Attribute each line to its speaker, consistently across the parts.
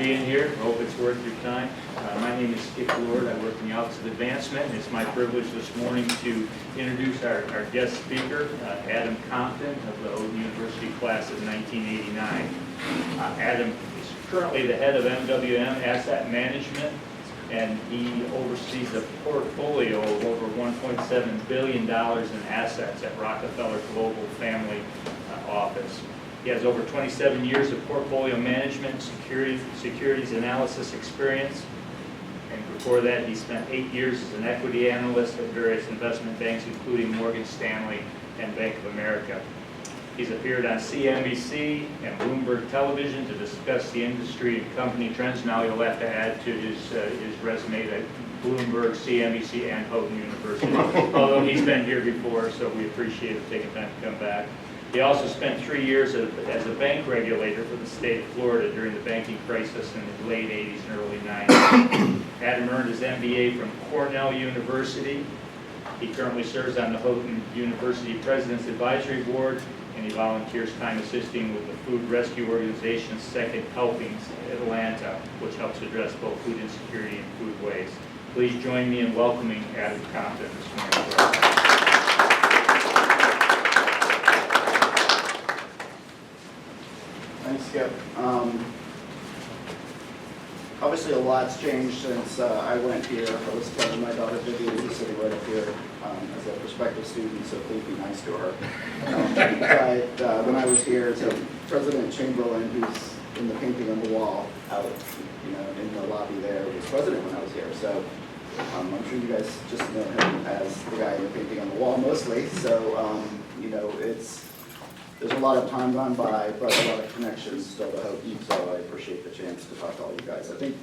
Speaker 1: being here. Hope it's worth your time. My name is Skip Lord. I work in the Office of Advancement, and it's my privilege this morning to introduce our guest speaker, Adam Compton of the Houghton University class of 1989. Adam is currently the head of MWM Asset Management, and he oversees a portfolio of over $1.7 billion in assets at Rockefeller Global Family Office. He has over 27 years of portfolio management, securities analysis experience, and before that he spent 8 years as an equity analyst at various investment banks, including Morgan Stanley and Bank of America. He's appeared on CNBC and Bloomberg Television to discuss the industry and company trends. Now he'll have to add to his resume that Bloomberg, CNBC, and Houghton University, although he's been here before, so we appreciate him taking time to come back. He also spent 3 years as a bank regulator for the state of Florida during the banking crisis in the late 80s and early 90s. Adam earned his MBA from Cornell University. He currently serves on the Houghton University President's Advisory Board, and he volunteers time assisting with the food rescue organization's Second Helpings Atlanta, which helps address both food insecurity and food waste. Please join me in welcoming Adam Compton this morning.
Speaker 2: Thanks, Skip. Obviously, a lot's changed since I went here. I was telling my daughter Vivian, who's sitting right up here as a prospective student, so please be nice to her. But when I was here, so President Chamberlain, who's in the painting on the wall out, in the lobby there, was president when I was here. So I'm sure you guys just know him as the guy in the painting on the wall mostly. So there's a lot of time gone by, but a lot of connections still to Houghton, so I appreciate the chance to talk to all you guys. I think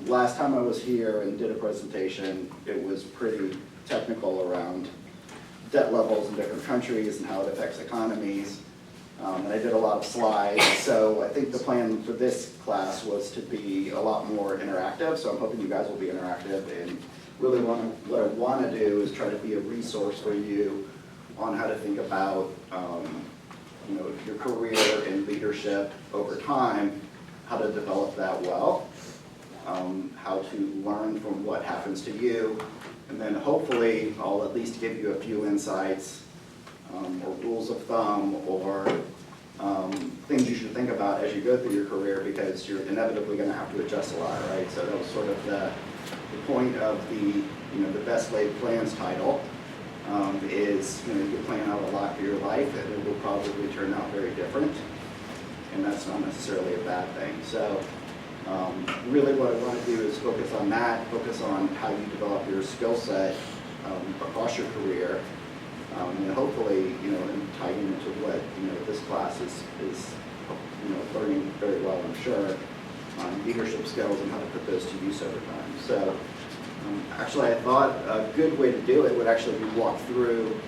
Speaker 2: last time I was here and did a presentation, it was pretty technical around debt levels in different countries and how it affects economies. And I did a lot of slides, so I think the plan for this class was to be a lot more interactive, so I'm hoping you guys will be interactive, and really what I want to do is try to be a resource for you on how to think about your career in leadership over time, how to develop that well, how to learn from what happens to you, and then hopefully I'll at least give you a few insights or rules of thumb or things you should think about as you go through your career, because you're inevitably going to have to adjust a lot, right? So that was sort of the point of the Best Laid Plans title. Is you plan out a lot for your life, and it will probably turn out very different, and that's not necessarily a bad thing. So really what I want to do is focus on that, focus on how you develop your skill set across your career, and hopefully and tie into what this class is learning very well, I'm sure, on leadership skills and how to put those to use over time. So actually, I thought a good way to do it would actually be walk through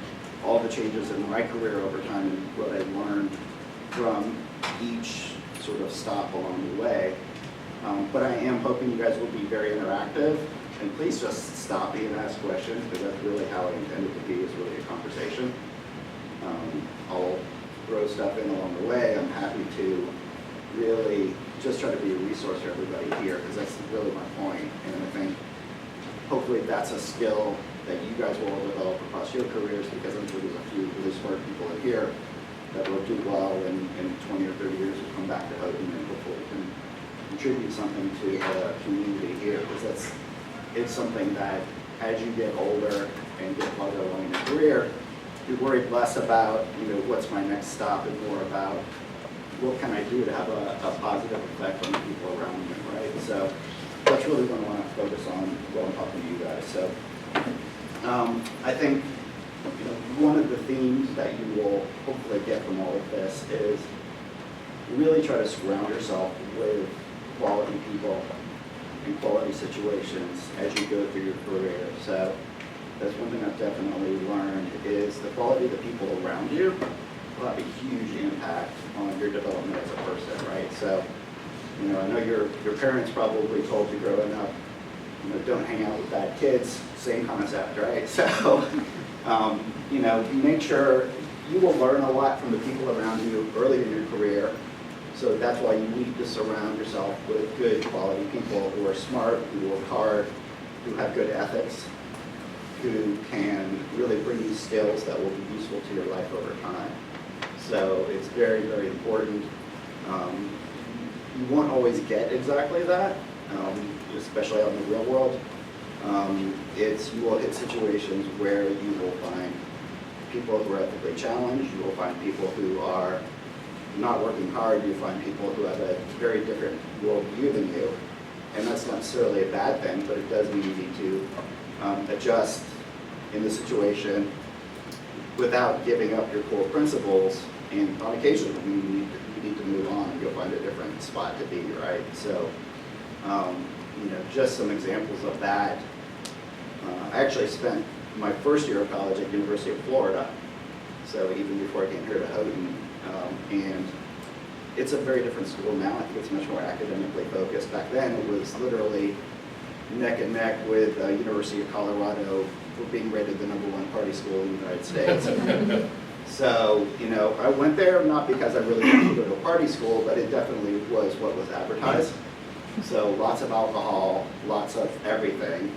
Speaker 2: all the changes in my career over time and what I learned from each sort of stop along the way. But I am hoping you guys will be very interactive, and please just stop me and ask questions, because that's really how I intended to be, is really a conversation. I'll throw stuff in along the way. I'm happy to really just try to be a resource for everybody here, because that's really my point, and I think hopefully that's a skill that you guys will develop across your careers, because I'm sure there's a few really smart people in here that will do well in 20 or 30 years will come back to Houghton and hopefully can contribute something to the community here, because it's something that as you get older and get farther along in your career, you're worried less about what's my next stop and more about what can I do to have a positive effect on the people around me, right? So that's really what I want to focus on while I'm talking to you guys. So I think one of the themes that you will hopefully get from all of this is really try to surround yourself with quality people in quality situations as you go through your career. So that's one thing I've definitely learned, is the quality of the people around you will have a huge impact on your development as a person, right? So I know your parents probably told you growing up, don't hang out with bad kids, same concept, right? So, make sure you will learn a lot from the people around you early in your career, So that's why you need to surround yourself with good quality people who are smart, who work hard, who have good ethics, who can really bring you skills that will be useful to your life over time. So it's very, very important. You won't always get exactly that, especially out in the real world. You will hit situations where you will find people who are ethically challenged, you will find people who are not working hard, you find people who have a very different worldview than you. And that's not necessarily a bad thing, but it does mean you need to adjust in the situation without giving up your core principles. And on occasion, you need to move on and go find a different spot to be, right? So, just some examples of that. I actually spent my first year of college at University of Florida, so even before I came here to Houghton, and it's a very different school now. I think it's much more academically focused. Back then, it was literally neck and neck with University of Colorado for being rated the #1 party school in the United States. So, I went there not because I really wanted to go to a party school, but it definitely was what was advertised. So lots of alcohol, lots of everything.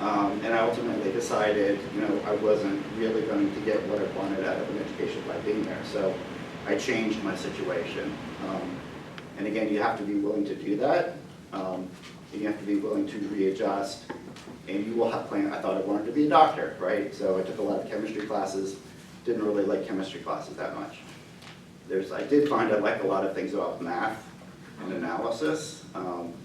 Speaker 2: And I ultimately decided, I wasn't really going to get what I wanted out of an education by being there. So I changed my situation. And again, you have to be willing to do that. And you have to be willing to readjust. And you will have planned. I thought I wanted to be a doctor, right? So I took a lot of chemistry classes. Didn't really like chemistry classes that much. I did find I liked a lot of things about math and analysis,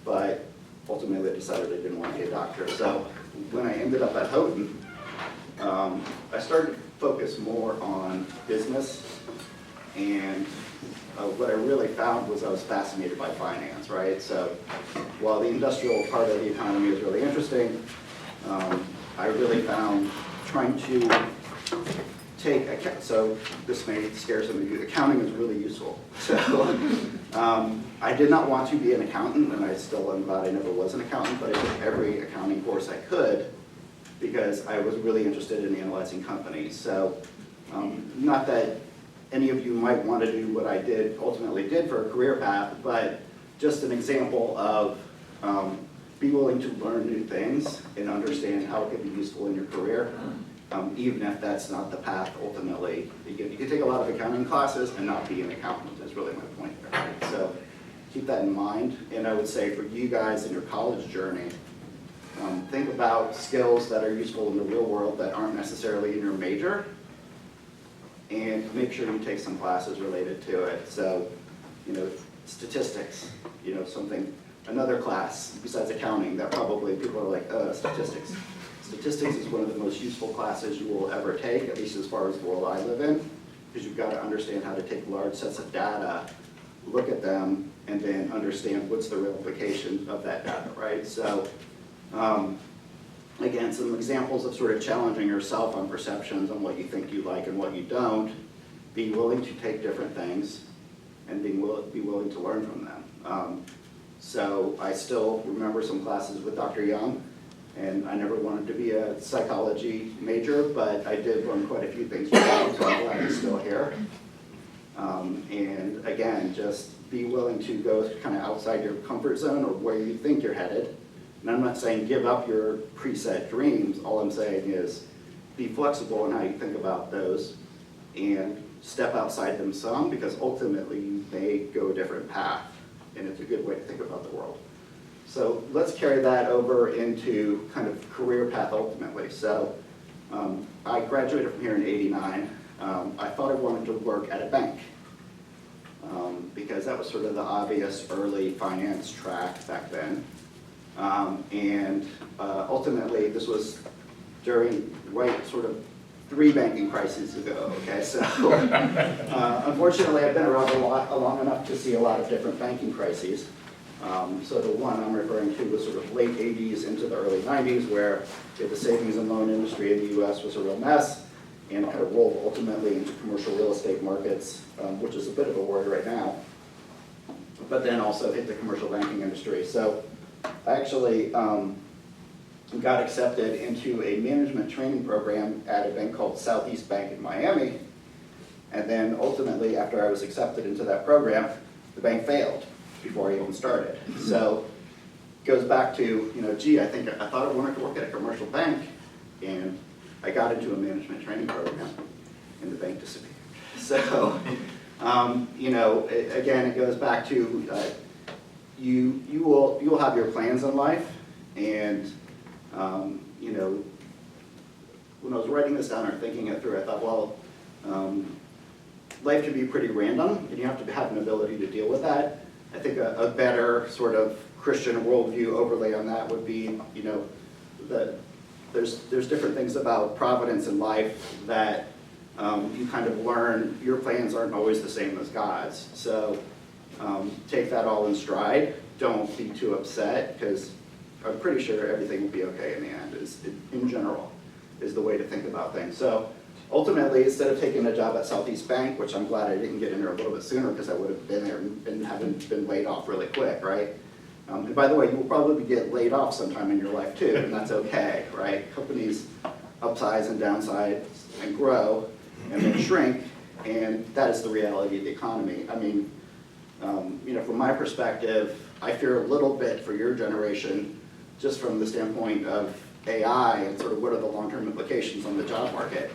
Speaker 2: but ultimately I decided I didn't want to be a doctor. So when I ended up at Houghton, I started to focus more on business, and what I really found was I was fascinated by finance, right? So while the industrial part of the economy is really interesting, I really found trying to so this may scare some of you, accounting is really useful. So I did not want to be an accountant, and I still am glad I never was an accountant, but I took every accounting course I could because I was really interested in analyzing companies. So not that any of you might want to do what I ultimately did for a career path, but just an example of be willing to learn new things and understand how it can be useful in your career. Even if that's not the path ultimately. You can take a lot of accounting classes and not be an accountant is really my point there. Right? So keep that in mind. And I would say for you guys in your college journey, think about skills that are useful in the real world that aren't necessarily in your major, and make sure you take some classes related to it. So, statistics, another class besides accounting that probably people are like, statistics. Statistics is one of the most useful classes you will ever take, at least as far as the world I live in, because you've got to understand how to take large sets of data, look at them, and then understand what's the real implication of that data, right? So, again, some examples of sort of challenging yourself on perceptions on what you think you like and what you don't. Be willing to take different things and be willing to learn from them. So I still remember some classes with Dr. Young. And I never wanted to be a psychology major, but I did learn quite a few things from him, so I'm glad he's still here. And again, just be willing to go kind of outside your comfort zone or where you think you're headed. And I'm not saying give up your preset dreams. All I'm saying is be flexible in how you think about those and step outside them some, because ultimately you may go a different path, and it's a good way to think about the world. So let's carry that over into kind of career path ultimately. So I graduated from here in '89. I thought I wanted to work at a bank because that was sort of the obvious early finance track back then. Ultimately, this was during sort of 3 banking crises ago, okay? So unfortunately, I've been around long enough to see a lot of different banking crises. So the one I'm referring to was sort of late 80s into the early 90s, where the savings and loan industry in the US was a real mess and kind of rolled ultimately into commercial real estate markets, which is a bit of a worry right now, but then also hit the commercial banking industry. So I actually got accepted into a management training program at a bank called Southeast Bank in Miami. And then ultimately, after I was accepted into that program, the bank failed before I even started. So it goes back to, gee, I thought I wanted to work at a commercial bank, and I got into a management training program, and the bank disappeared. So, again, it goes back to you will have your plans in life, and when I was writing this down or thinking it through, I thought, well, life can be pretty random, and you have to have an ability to deal with that. I think a better sort of Christian worldview overlay on that would be, that there's different things about providence in life that you kind of learn. Your plans aren't always the same as God's. So take that all in stride. Don't be too upset, because I'm pretty sure everything will be okay in the end, in general, is the way to think about things. So ultimately, instead of taking a job at Southeast Bank, which I'm glad I didn't get in there a little bit sooner, because I would have been there and haven't been laid off really quick, right? And by the way, you will probably get laid off sometime in your life too, and that's okay, right? Companies upsize and downsize and grow and then shrink, and that is the reality of the economy. I mean, from my perspective, I fear a little bit for your generation, just from the standpoint of AI and sort of what are the long-term implications on the job market.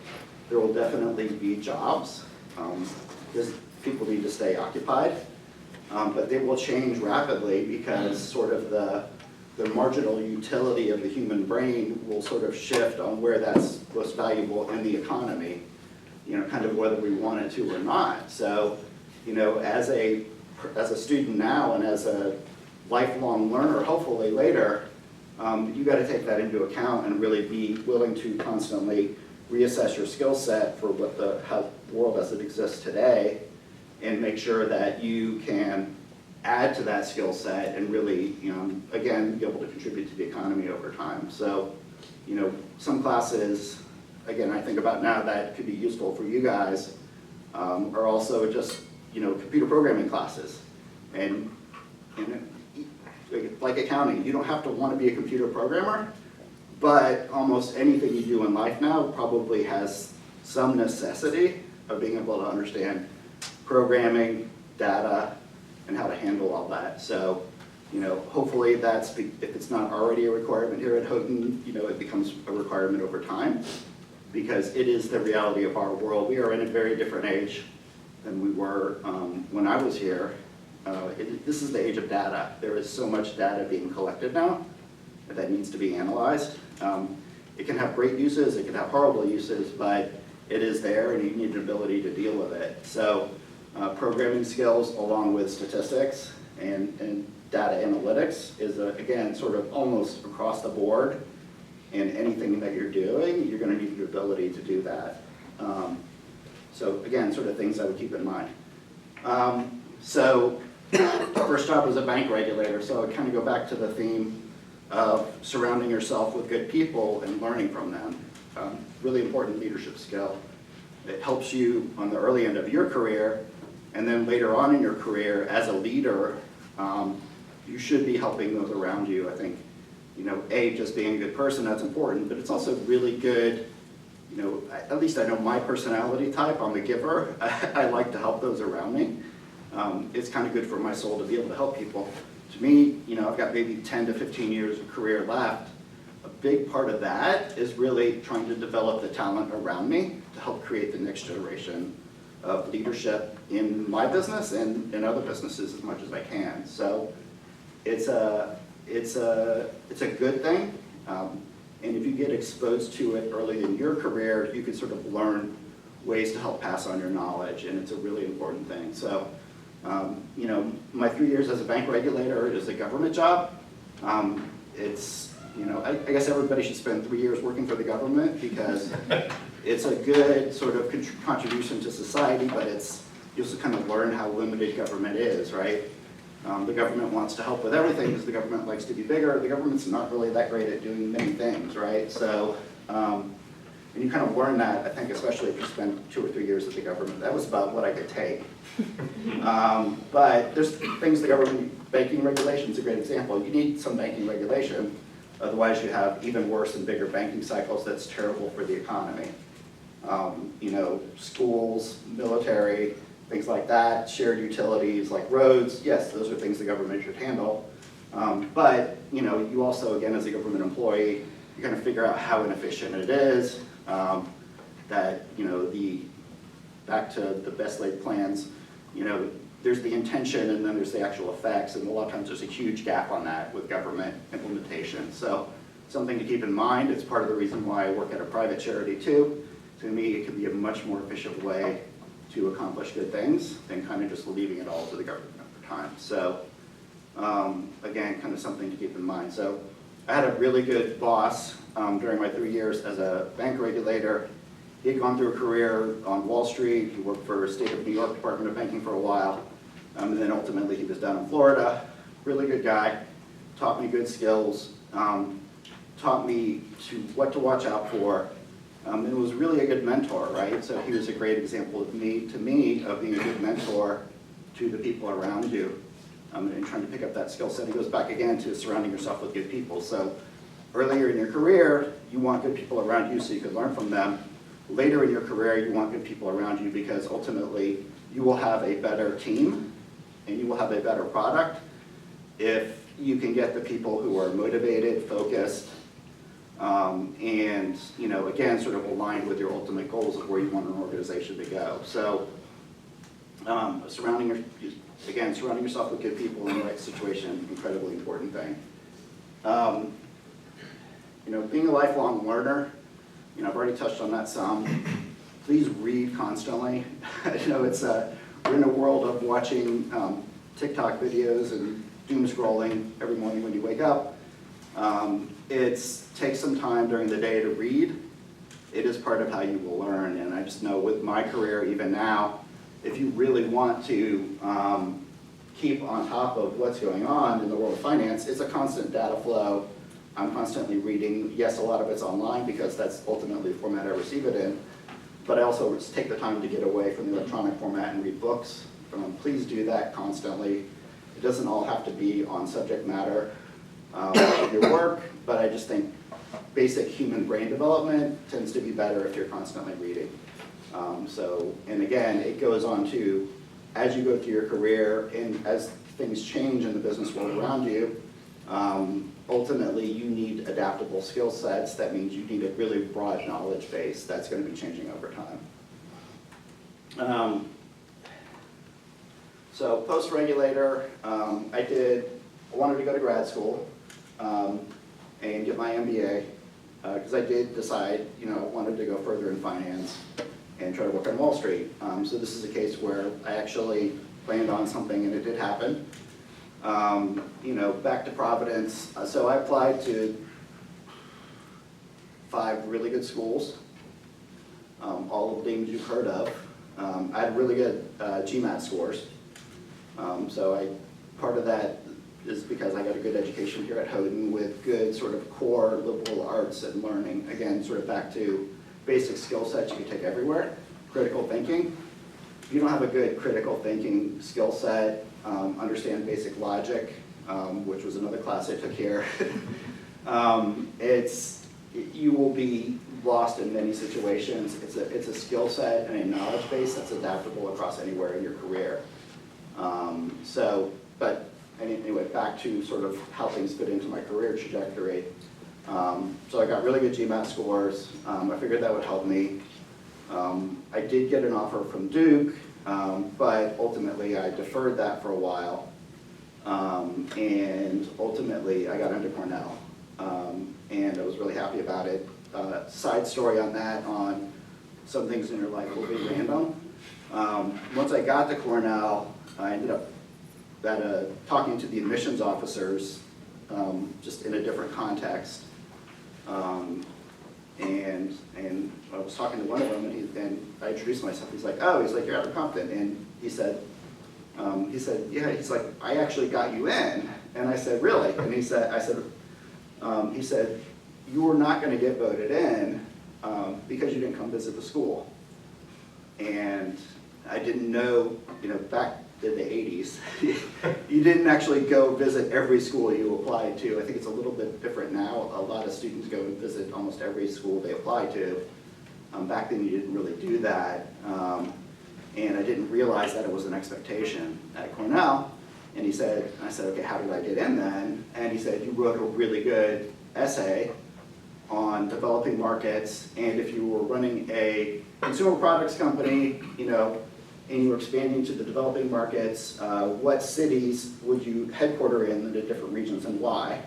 Speaker 2: There will definitely be jobs, because people need to stay occupied, but they will change rapidly, because sort of the marginal utility of the human brain will sort of shift on where that's most valuable in the economy, kind of whether we want it to or not. So, as a student now and as a lifelong learner, hopefully later, you got to take that into account and really be willing to constantly reassess your skill set for how the world as it exists today, and make sure that you can add to that skill set and really, again, be able to contribute to the economy over time. So, some classes, again, I think about now that could be useful for you guys, are also just, computer programming classes. And like accounting, you don't have to want to be a computer programmer, but almost anything you do in life now probably has some necessity of being able to understand programming, data, and how to handle all that. So, hopefully if it's not already a requirement here at Houghton, it becomes a requirement over time, because it is the reality of our world. We are in a very different age than we were when I was here. This is the age of data. There is so much data being collected now that needs to be analyzed. It can have great uses, it can have horrible uses, but it is there, and you need an ability to deal with it. So programming skills along with statistics and data analytics is, again, sort of almost across the board. And anything that you're doing, you're going to need the ability to do that. So again, sort of things I would keep in mind. So first job was a bank regulator, so I kind of go back to the theme of surrounding yourself with good people and learning from them. Really important leadership skill. It helps you on the early end of your career, and then later on in your career as a leader, you should be helping those around you. I think, just being a good person, that's important, but it's also really good, at least I know my personality type, I'm a giver. I like to help those around me. It's kind of good for my soul to be able to help people. To me, I've got maybe 10 to 15 years of career left. A big part of that is really trying to develop the talent around me to help create the next generation of leadership in my business and in other businesses as much as I can. So it's a good thing. And if you get exposed to it early in your career, you can sort of learn ways to help pass on your knowledge, and it's a really important thing. So, my 3 years as a bank regulator is a government job. I guess everybody should spend 3 years working for the government, because it's a good sort of contribution to society, but you also kind of learn how limited government is, right? The government wants to help with everything because the government likes to be bigger. The government's not really that great at doing many things, right? So, and you kind of learn that, I think, especially if you spend 2 or 3 years at the government. That was about what I could take. But there's things the government, banking regulation is a great example. You need some banking regulation, otherwise you have even worse and bigger banking cycles. That's terrible for the economy. Schools, military, things like that, shared utilities like roads. Yes, those are things the government should handle. But you also, again, as a government employee, you're going to figure out how inefficient it is. That back to the best laid plans, there's the intention and then there's the actual effects, and a lot of times there's a huge gap on that with government implementation. So something to keep in mind. It's part of the reason why I work at a private charity too. To me, it can be a much more efficient way to accomplish good things than kind of just leaving it all to the government over time. So again, kind of something to keep in mind. So I had a really good boss during my 3 years as a bank regulator. He had gone through a career on Wall Street. He worked for State of New York Department of Banking for a while. And then ultimately he was down in Florida. Really good guy. Taught me good skills. Taught me what to watch out for. And was really a good mentor, right? So he was a great example to me of being a good mentor to the people around you. And trying to pick up that skill set. It goes back again to surrounding yourself with good people. So earlier in your career, you want good people around you so you can learn from them. Later in your career, you want good people around you because ultimately you will have a better team and you will have a better product if you can get the people who are motivated, focused, and again, sort of aligned with your ultimate goals of where you want an organization to go. So surrounding yourself with good people in the right situation, incredibly important thing. Being a lifelong learner, I've already touched on that some. Please read constantly. We're in a world of watching TikTok videos and doom scrolling every morning when you wake up. Take some time during the day to read. It is part of how you will learn, and I just know with my career, even now, if you really want to keep on top of what's going on in the world of finance, it's a constant data flow. I'm constantly reading. Yes, a lot of it's online because that's ultimately the format I receive it in, but I also take the time to get away from the electronic format and read books. Please do that constantly. It doesn't all have to be on subject matter of your work, but I just think basic human brain development tends to be better if you're constantly reading. And again, it goes on to, as you go through your career and as things change in the business world around you, ultimately you need adaptable skill sets. That means you need a really broad knowledge base that's going to be changing over time. So post-regulator, I wanted to go to grad school and get my MBA because I did decide, I wanted to go further in finance and try to work on Wall Street. So this is a case where I actually planned on something and it did happen. Back to Providence. So I applied to 5 really good schools, all of the names you've heard of. I had really good GMAT scores. Part of that is because I got a good education here at Houghton with good sort of core liberal arts and learning. Again, sort of back to basic skill sets you can take everywhere. Critical thinking. If you don't have a good critical thinking skill set, understand basic logic, which was another class I took here, you will be lost in many situations. It's a skill set and a knowledge base that's adaptable across anywhere in your career. But anyway, back to sort of how things fit into my career trajectory. So I got really good GMAT scores. I figured that would help me. I did get an offer from Duke, but ultimately I deferred that for a while. And ultimately I got into Cornell. And I was really happy about it. Side story on that, on some things in your life will be random. Once I got to Cornell, I ended up talking to the admissions officers, just in a different context. And I was talking to one of them, and I introduced myself. He's like, you're out of Compton. And he said, yeah, he's like, I actually got you in. And I said, really? And he said, you were not going to get voted in because you didn't come visit the school. And I didn't know, back in the 80s, you didn't actually go visit every school you applied to. I think it's a little bit different now. A lot of students go and visit almost every school they apply to. Back then you didn't really do that. and I didn't realize that it was an expectation at Cornell. And I said, okay, how did I get in then? And he said, you wrote a really good essay on developing markets, and if you were running a consumer products company, you know, and you were expanding to the developing markets, what cities would you headquarter in the different regions and why?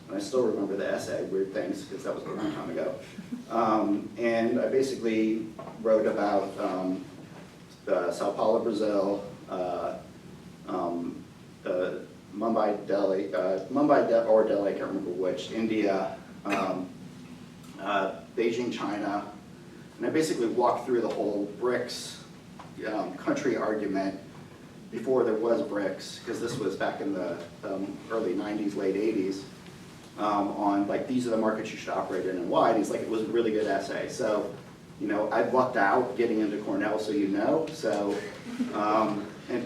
Speaker 2: And I still remember the essay, weird things, because that was a long time ago. And I basically wrote about Sao Paulo, Brazil, Mumbai, Delhi, or Delhi, I can't remember which, India, Beijing, China, and I basically walked through the whole BRICS country argument before there was BRICS, because this was back in the early 90s, late 80s, on like, these are the markets you should operate in and why, and he's like, it was a really good essay. So, you know, I lucked out getting into Cornell, so you know, so,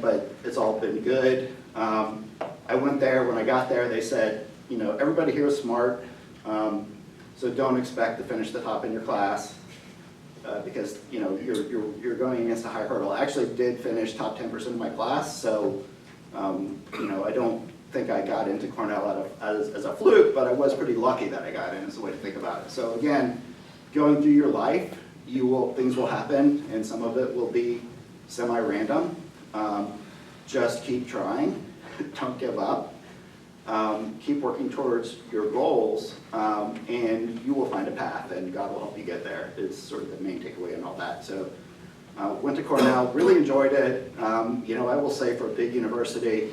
Speaker 2: but it's all been good. I went there, when I got there, they said, you know, everybody here is smart, so don't expect to finish the top in your class, because, you know, you're going against a high hurdle. I actually did finish top 10% of my class, so, you know, I don't think I got into Cornell as a fluke, but I was pretty lucky that I got in, is the way to think about it. So again, going through your life, things will happen, and some of it will be semi-random. Just keep trying, don't give up, keep working towards your goals, and you will find a path, and God will help you get there, is sort of the main takeaway and all that. So went to Cornell, really enjoyed it. You know, I will say for a big university,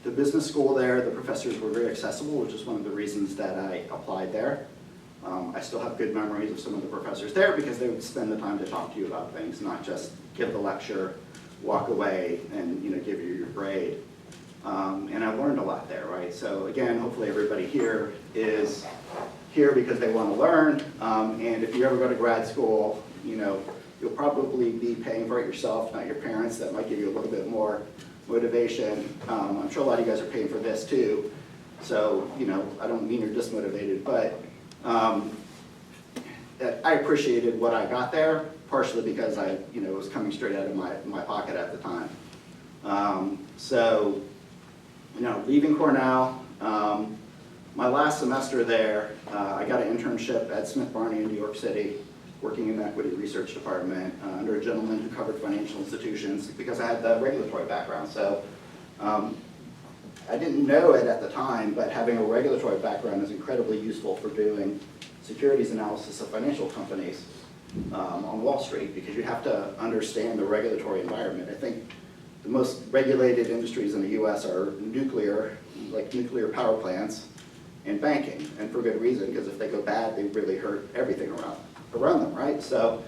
Speaker 2: the business school there, the professors were very accessible, which is one of the reasons that I applied there. I still have good memories of some of the professors there because they would spend the time to talk to you about things, not just give the lecture, walk away, and, you know, give you your grade. And I learned a lot there, right? So again, hopefully everybody here is here because they want to learn. And if you ever go to grad school, you know, you'll probably be paying for it yourself, not your parents. That might give you a little bit more motivation. I'm sure a lot of you guys are paying for this too. So, you know, I don't mean you're dismotivated, but I appreciated what I got there, partially because I, you know, was coming straight out of my pocket at the time. So, you know, leaving Cornell, my last semester there, I got an internship at Smith Barney in New York City, working in the equity research department under a gentleman who covered financial institutions because I had the regulatory background. So I didn't know it at the time, but having a regulatory background is incredibly useful for doing securities analysis of financial companies on Wall Street, because you have to understand the regulatory environment. I think the most regulated industries in the US are nuclear, like nuclear power plants, and banking, and for good reason, because if they go bad, they really hurt everything around them, right? So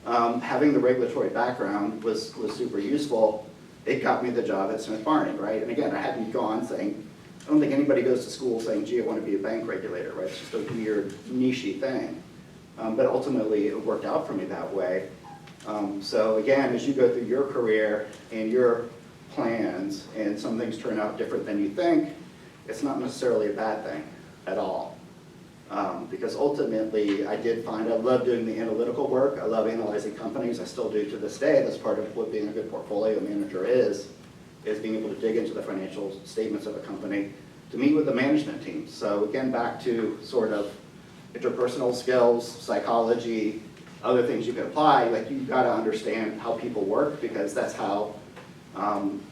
Speaker 2: having the regulatory background was super useful. It got me the job at Smith Barney, right? And again, I hadn't gone saying, I don't think anybody goes to school saying, gee, I want to be a bank regulator, right? It's just a weird, niche-y thing. But ultimately, it worked out for me that way. So again, as you go through your career and your plans, and some things turn out different than you think, it's not necessarily a bad thing at all. Because ultimately, I love doing the analytical work. I love analyzing companies. I still do to this day. That's part of what being a good portfolio manager is being able to dig into the financial statements of a company, to meet with the management team. So again, back to sort of interpersonal skills, psychology, other things you can apply. Like, you've got to understand how people work, because that's how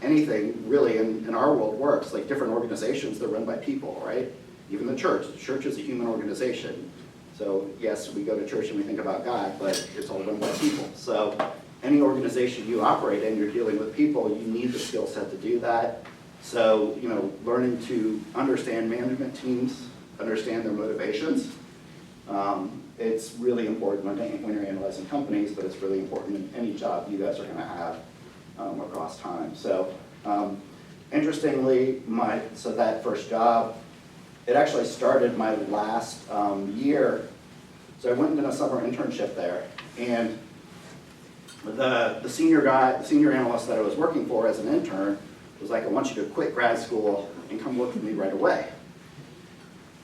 Speaker 2: anything really in our world works. Like, different organizations, they're run by people, right? Even the church is a human organization. So yes, we go to church and we think about God, but it's all run by people. So any organization you operate in, you're dealing with people, you need the skill set to do that. So, you know, learning to understand management teams, understand their motivations. It's really important when you're analyzing companies, but it's really important in any job you guys are going to have across time. So interestingly, so that first job, it actually started my last year. So I went and did a summer internship there, and the senior analyst that I was working for as an intern was like, I want you to quit grad school and come work with me right away.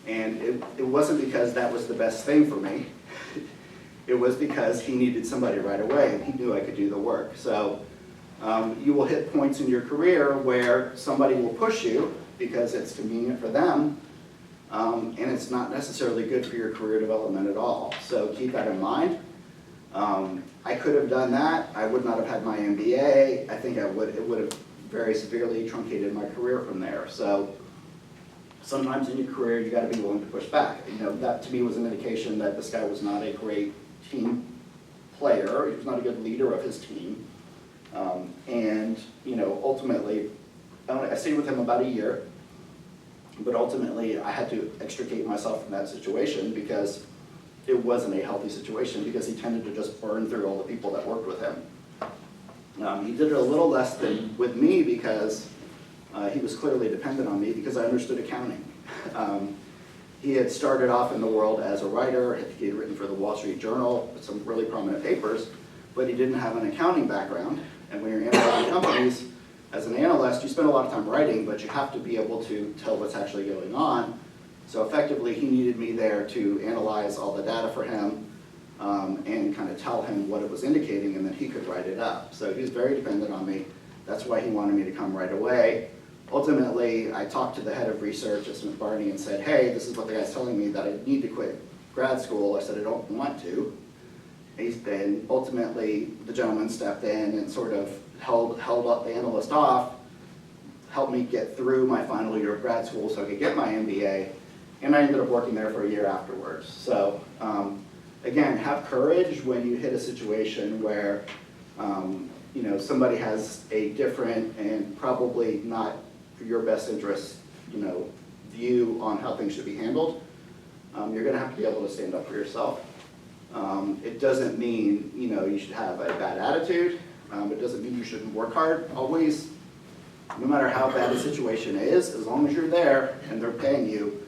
Speaker 2: And it wasn't because that was the best thing for me. It was because he needed somebody right away, and he knew I could do the work. So You will hit points in your career where somebody will push you because it's convenient for them, and it's not necessarily good for your career development at all. So keep that in mind. I could have done that. I would not have had my MBA. I think it would have very severely truncated my career from there. So sometimes in your career, you got to be willing to push back. That to me was an indication that this guy was not a great team player. He was not a good leader of his team. And ultimately, I stayed with him about a year, but ultimately I had to extricate myself from that situation because it wasn't a healthy situation, because he tended to just burn through all the people that worked with him. He did it a little less than with me because he was clearly dependent on me because I understood accounting. He had started off in the world as a writer. He had written for the Wall Street Journal, some really prominent papers, but he didn't have an accounting background. And when you're analyzing companies, as an analyst, you spend a lot of time writing, but you have to be able to tell what's actually going on. So effectively, he needed me there to analyze all the data for him and kind of tell him what it was indicating, and then he could write it up. So he was very dependent on me. That's why he wanted me to come right away. Ultimately, I talked to the head of research at Smith Barney and said, hey, this is what the guy's telling me, that I need to quit grad school. I said, I don't want to. Then ultimately, the gentleman stepped in and sort of held up the analyst off, helped me get through my final year of grad school so I could get my MBA, and I ended up working there for a year afterwards. So again, have courage when you hit a situation where somebody has a different and probably not for your best interest view on how things should be handled. You're going to have to be able to stand up for yourself. It doesn't mean you should have a bad attitude. It doesn't mean you shouldn't work hard always. No matter how bad the situation is, as long as you're there and they're paying you,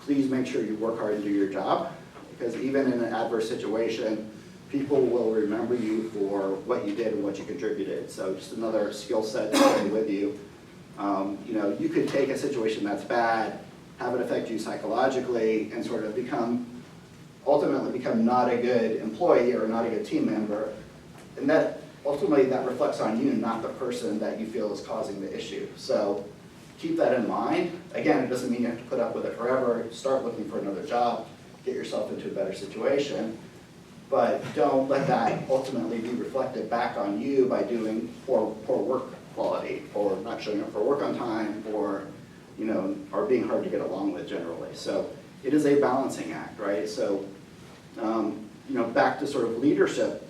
Speaker 2: please make sure you work hard and do your job. Because even in an adverse situation, people will remember you for what you did and what you contributed. So just another skill set to carry with you. You could take a situation that's bad, have it affect you psychologically, and sort of ultimately become not a good employee or not a good team member. And that ultimately that reflects on you, not the person that you feel is causing the issue. So keep that in mind. Again, it doesn't mean you have to put up with it forever. Start looking for another job, get yourself into a better situation. But don't let that ultimately be reflected back on you by doing poor work quality, or not showing up for work on time, or or being hard to get along with generally. So it is a balancing act, right? So back to sort of leadership.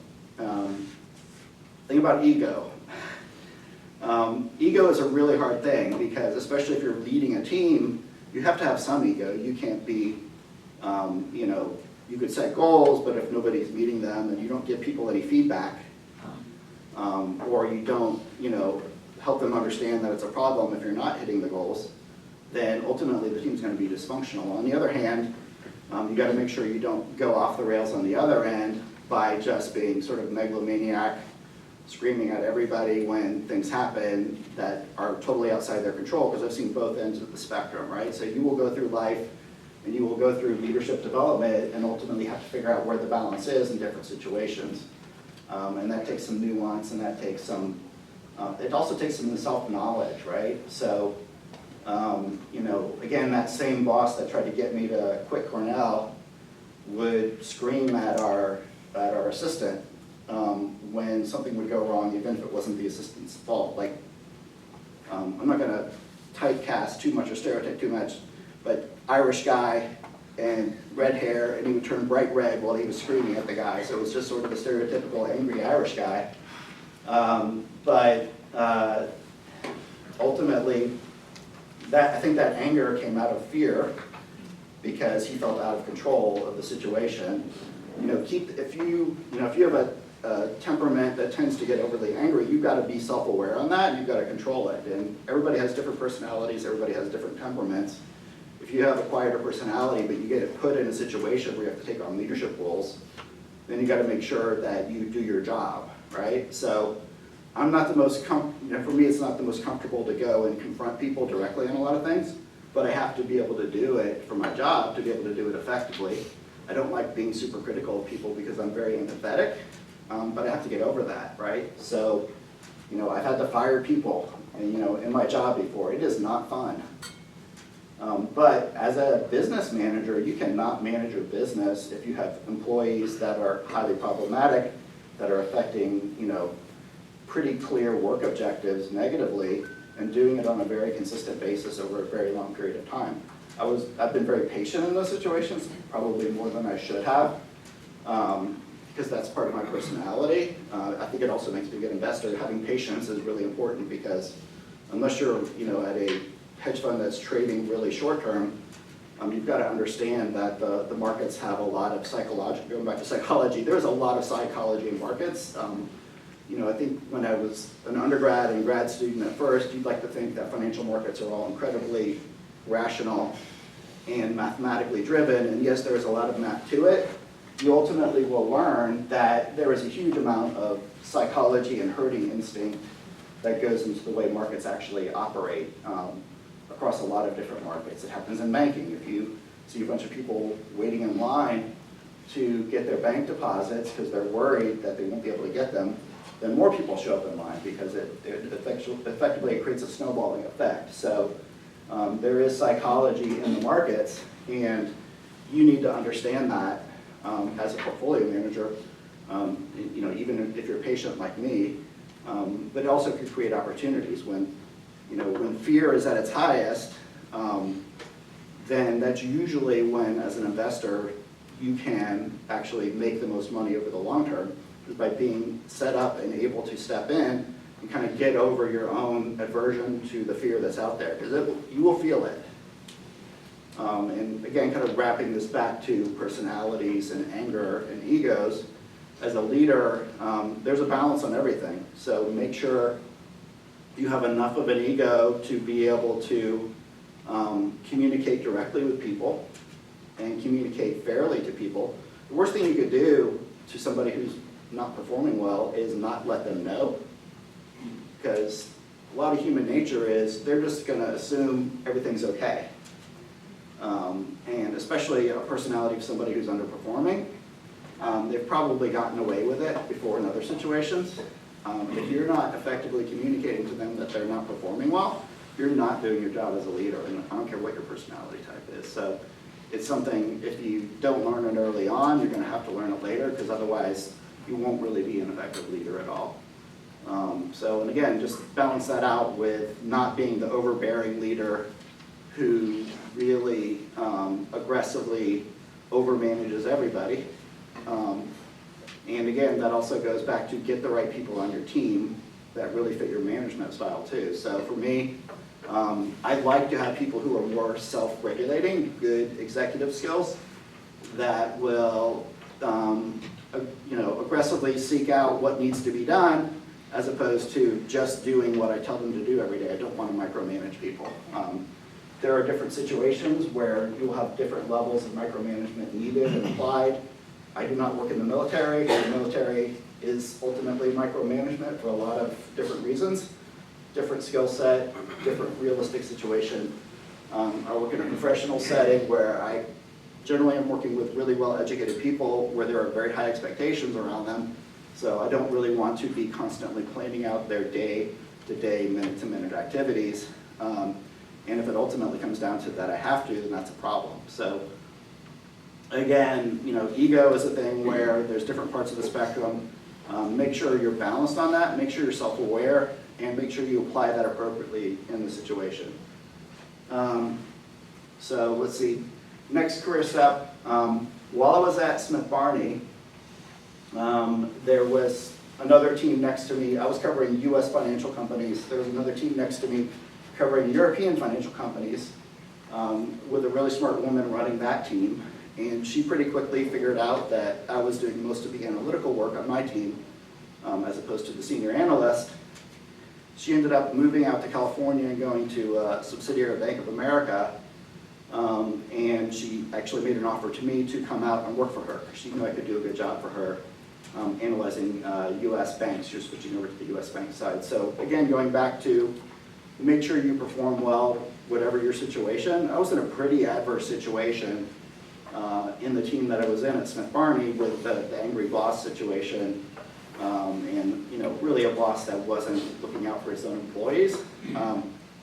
Speaker 2: Think about ego. Ego is a really hard thing because, especially if you're leading a team, you have to have some ego. You can't be, you could set goals, but if nobody's meeting them and you don't give people any feedback, or you don't, help them understand that it's a problem if you're not hitting the goals, then ultimately the team's going to be dysfunctional. On the other hand, you got to make sure you don't go off the rails on the other end by just being sort of megalomaniac, screaming at everybody when things happen that are totally outside their control, because I've seen both ends of the spectrum, right? So you will go through life and you will go through leadership development and ultimately have to figure out where the balance is in different situations. And that takes some nuance, and that takes some, it also takes some self-knowledge, right? So, again, that same boss that tried to get me to quit Cornell would scream at our assistant when something would go wrong, even if it wasn't the assistant's fault. Like, I'm not going to typecast too much or stereotype too much, but Irish guy and red hair, and he would turn bright red while he was screaming at the guy. So it was just sort of a stereotypical angry Irish guy. But ultimately, I think that anger came out of fear because he felt out of control of the situation. If you have a temperament that tends to get overly angry, you've got to be self-aware on that, and you've got to control it. And everybody has different personalities, everybody has different temperaments. If you have a quieter personality, but you get put in a situation where you have to take on leadership roles, then you got to make sure that you do your job, right? So I'm not the most, for me, it's not the most comfortable to go and confront people directly on a lot of things, but I have to be able to do it for my job, to be able to do it effectively. I don't like being super critical of people because I'm very empathetic, but I have to get over that, right? So I've had to fire people, in my job before. It is not fun. But as a business manager, you cannot manage your business if you have employees that are highly problematic, that are affecting, pretty clear work objectives negatively, and doing it on a very consistent basis over a very long period of time. I've been very patient in those situations, probably more than I should have, because that's part of my personality. I think it also makes me a good investor. Having patience is really important because unless you're, at a hedge fund that's trading really short term, you've got to understand that the markets have a lot of psychology. Going back to psychology, there's a lot of psychology in markets. I think when I was an undergrad and grad student at first, you'd like to think that financial markets are all incredibly rational and mathematically driven, and yes, there's a lot of math to it. You ultimately will learn that there is a huge amount of psychology and herding instinct that goes into the way markets actually operate across a lot of different markets. It happens in banking. If you see a bunch of people waiting in line to get their bank deposits because they're worried that they won't be able to get them, then more people show up in line because it effectively creates a snowballing effect. So there is psychology in the markets, and you need to understand that as a portfolio manager, even if you're patient like me, but it also could create opportunities when fear is at its highest, then that's usually when, as an investor, you can actually make the most money over the long term, is by being set up and able to step in and kind of get over your own aversion to the fear that's out there, because you will feel it. And again, kind of wrapping this back to personalities and anger and egos, as a leader, there's a balance on everything. So make sure you have enough of an ego to be able to communicate directly with people and communicate fairly to people. The worst thing you could do to somebody who's not performing well is not let them know, because a lot of human nature is they're just going to assume everything's okay. And especially a personality of somebody who's underperforming, they've probably gotten away with it before in other situations. If you're not effectively communicating to them that they're not performing well, you're not doing your job as a leader, and I don't care what your personality type is. So it's something, if you don't learn it early on, you're going to have to learn it later, because otherwise you won't really be an effective leader at all. And again, just balance that out with not being the overbearing leader who really aggressively overmanages everybody. And again, that also goes back to get the right people on your team that really fit your management style too. So for me, I'd like to have people who are more self-regulating, good executive skills that will aggressively seek out what needs to be done, as opposed to just doing what I tell them to do every day. I don't want to micromanage people. There are different situations where you'll have different levels of micromanagement needed and applied. I do not work in the military. The military is ultimately micromanagement for a lot of different reasons. Different skill set, different realistic situation. I work in a professional setting where I generally am working with really well-educated people where there are very high expectations around them. So I don't really want to be constantly planning out their day-to-day, minute-to-minute activities. And if it ultimately comes down to that I have to, then that's a problem. So again, ego is a thing where there's different parts of the spectrum. Make sure you're balanced on that, make sure you're self-aware, and make sure you apply that appropriately in the situation. So let's see, next career step. While I was at Smith Barney, there was another team next to me. I was covering US financial companies. There was another team next to me covering European financial companies, with a really smart woman running that team. And she pretty quickly figured out that I was doing most of the analytical work on my team, as opposed to the senior analyst. She ended up moving out to California and going to a subsidiary of Bank of America, and she actually made an offer to me to come out and work for her, because she knew I could do a good job for her analyzing US banks. You're switching over to the US bank side. So again, going back to make sure you perform well, whatever your situation. I was in a pretty adverse situation in the team that I was in at Smith Barney with the angry boss situation. and really a boss that wasn't looking out for his own employees.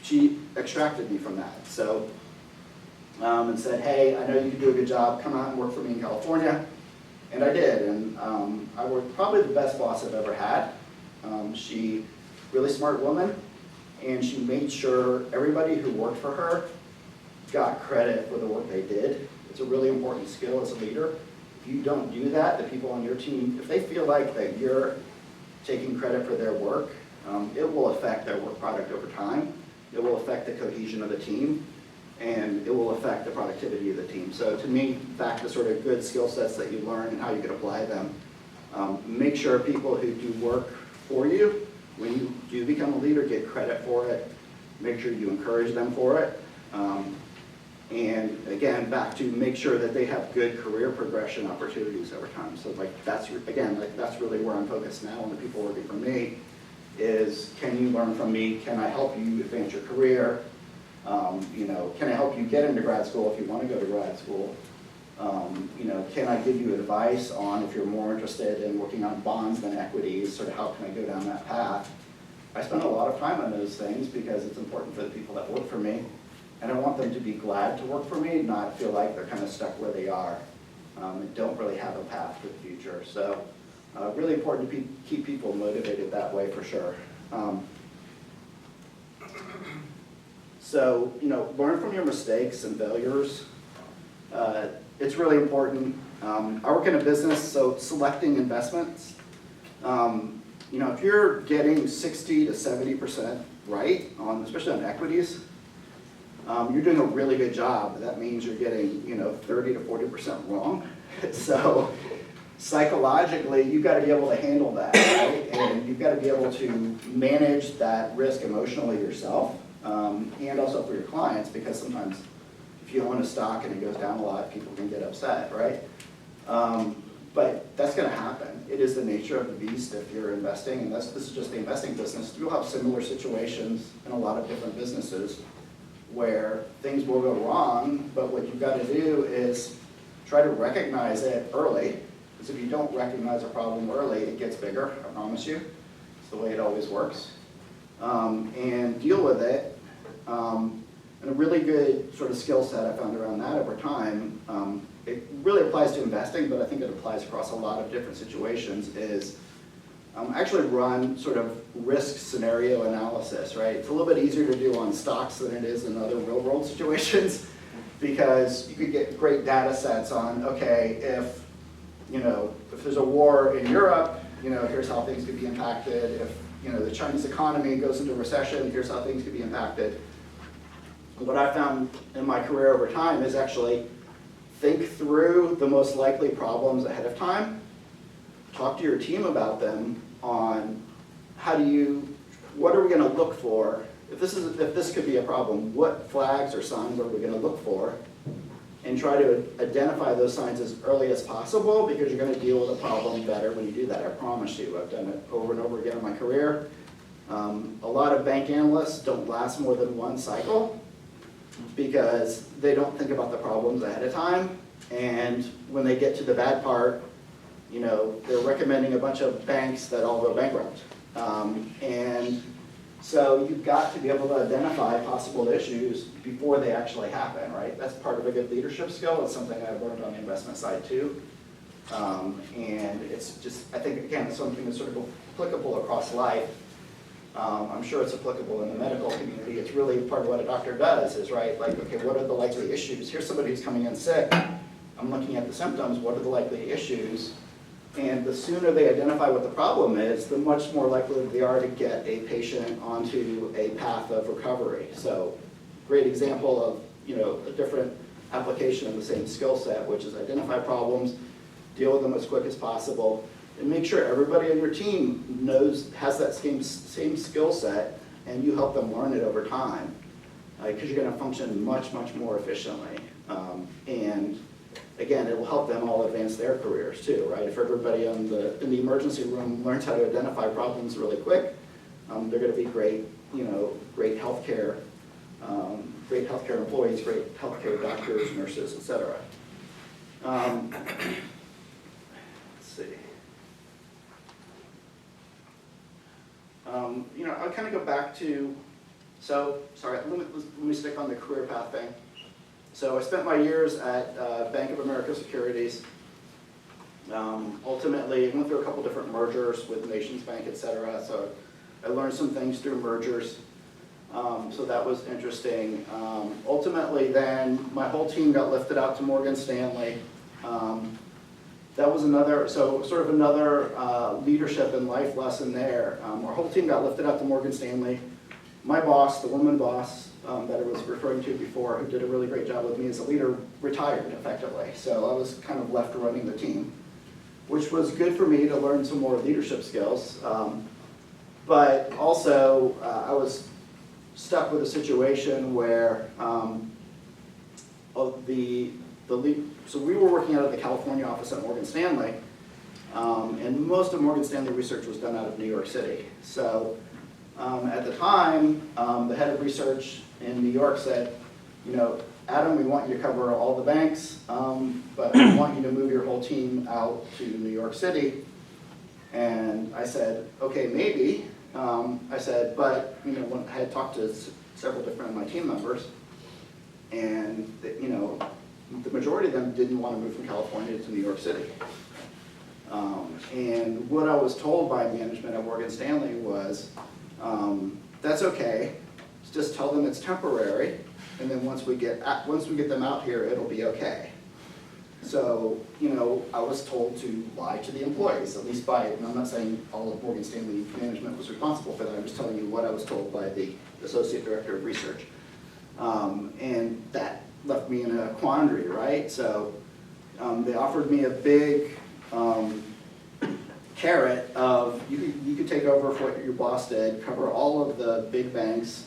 Speaker 2: She extracted me from that. So, and said, hey, I know you can do a good job, come out and work for me in California. And I did, and I worked probably the best boss I've ever had. She, really smart woman, and she made sure everybody who worked for her got credit for the work they did. It's a really important skill as a leader. If you don't do that, the people on your team, if they feel like that you're taking credit for their work, it will affect their work product over time. It will affect the cohesion of the team, and it will affect the productivity of the team. So to me, back to sort of good skill sets that you learn and how you can apply them. Make sure people who do work for you, when you do become a leader, get credit for it. Make sure you encourage them for it. And again, back to make sure that they have good career progression opportunities over time. So that's really where I'm focused now on the people working for me is, can you learn from me? Can I help you advance your career? Can I help you get into grad school if you want to go to grad school? Can I give you advice on if you're more interested in working on bonds than equities, sort of how can I go down that path? I spend a lot of time on those things because it's important for the people that work for me. And I want them to be glad to work for me, not feel like they're kind of stuck where they are and don't really have a path for the future. So really important to keep people motivated that way for sure. So, learn from your mistakes and failures. It's really important. I work in a business, so selecting investments. If you're getting 60 to 70% right, especially on equities, you're doing a really good job. That means you're getting 30 to 40% wrong. So psychologically, you've got to be able to handle that, right? And you've got to be able to manage that risk emotionally yourself, and also for your clients, because sometimes if you own a stock and it goes down a lot, people can get upset, right? But that's going to happen. It is the nature of the beast if you're investing, and this is just the investing business. You'll have similar situations in a lot of different businesses where things will go wrong, but what you've got to do is try to recognize it early, because if you don't recognize a problem early, it gets bigger, I promise you. It's the way it always works. And deal with it. And a really good sort of skill set I found around that over time, it really applies to investing, but I think it applies across a lot of different situations, is actually run sort of risk scenario analysis, right? It's a little bit easier to do on stocks than it is in other real world situations, because you could get great data sets on, okay, if there's a war in Europe, here's how things could be impacted. If the Chinese economy goes into recession, here's how things could be impacted. What I found in my career over time is actually think through the most likely problems ahead of time. Talk to your team about them on what are we going to look for? If this could be a problem, what flags or signs are we going to look for? And try to identify those signs as early as possible, because you're going to deal with a problem better when you do that. I promise you. I've done it over and over again in my career. A lot of bank analysts don't last more than one cycle because they don't think about the problems ahead of time. And when they get to the bad part, they're recommending a bunch of banks that all go bankrupt. And so you've got to be able to identify possible issues before they actually happen, right? That's part of a good leadership skill. It's something I've learned on the investment side too. And it's just, I think, again, it's something that's sort of applicable across life. I'm sure it's applicable in the medical community. It's really part of what a doctor does is, right, like, okay, what are the likely issues? Here's somebody who's coming in sick. I'm looking at the symptoms. What are the likely issues? And the sooner they identify what the problem is, the much more likely they are to get a patient onto a path of recovery. So great example of a different application of the same skill set, which is identify problems, deal with them as quick as possible, and make sure everybody on your team has that same skill set, and you help them learn it over time, because you're going to function much, much more efficiently. And again, it will help them all advance their careers too, right? If everybody in the emergency room learns how to identify problems really quick, they're going to be great healthcare employees, great healthcare doctors, nurses, etc. Let's see. I'll kind of go back to, let me stick on the career path thing. So I spent my years at Bank of America Securities. Ultimately, I went through a couple different mergers with Nations Bank, et cetera. So I learned some things through mergers. So that was interesting. Ultimately then, my whole team got lifted out to Morgan Stanley. That was another leadership and life lesson there. Our whole team got lifted out to Morgan Stanley. My boss, the woman boss that I was referring to before, who did a really great job with me as a leader, retired effectively. So I was kind of left running the team, which was good for me to learn some more leadership skills. But also, I was stuck with a situation where so we were working out of the California office at Morgan Stanley, and most of Morgan Stanley research was done out of New York City. So at the time, the head of research in New York said, Adam, we want you to cover all the banks, but we want you to move your whole team out to New York City. And I said, okay, maybe. I said, but when I had talked to several different of my team members, and the majority of them didn't want to move from California to New York City. And what I was told by management at Morgan Stanley was, that's okay, just tell them it's temporary, and then once we get them out here, it'll be okay. So, I was told to lie to the employees, at least and I'm not saying all of Morgan Stanley management was responsible for that, I'm just telling you what I was told by the Associate Director of Research. And that left me in a quandary, right? So they offered me a big carrot of, you could take over for what your boss did, cover all of the big banks,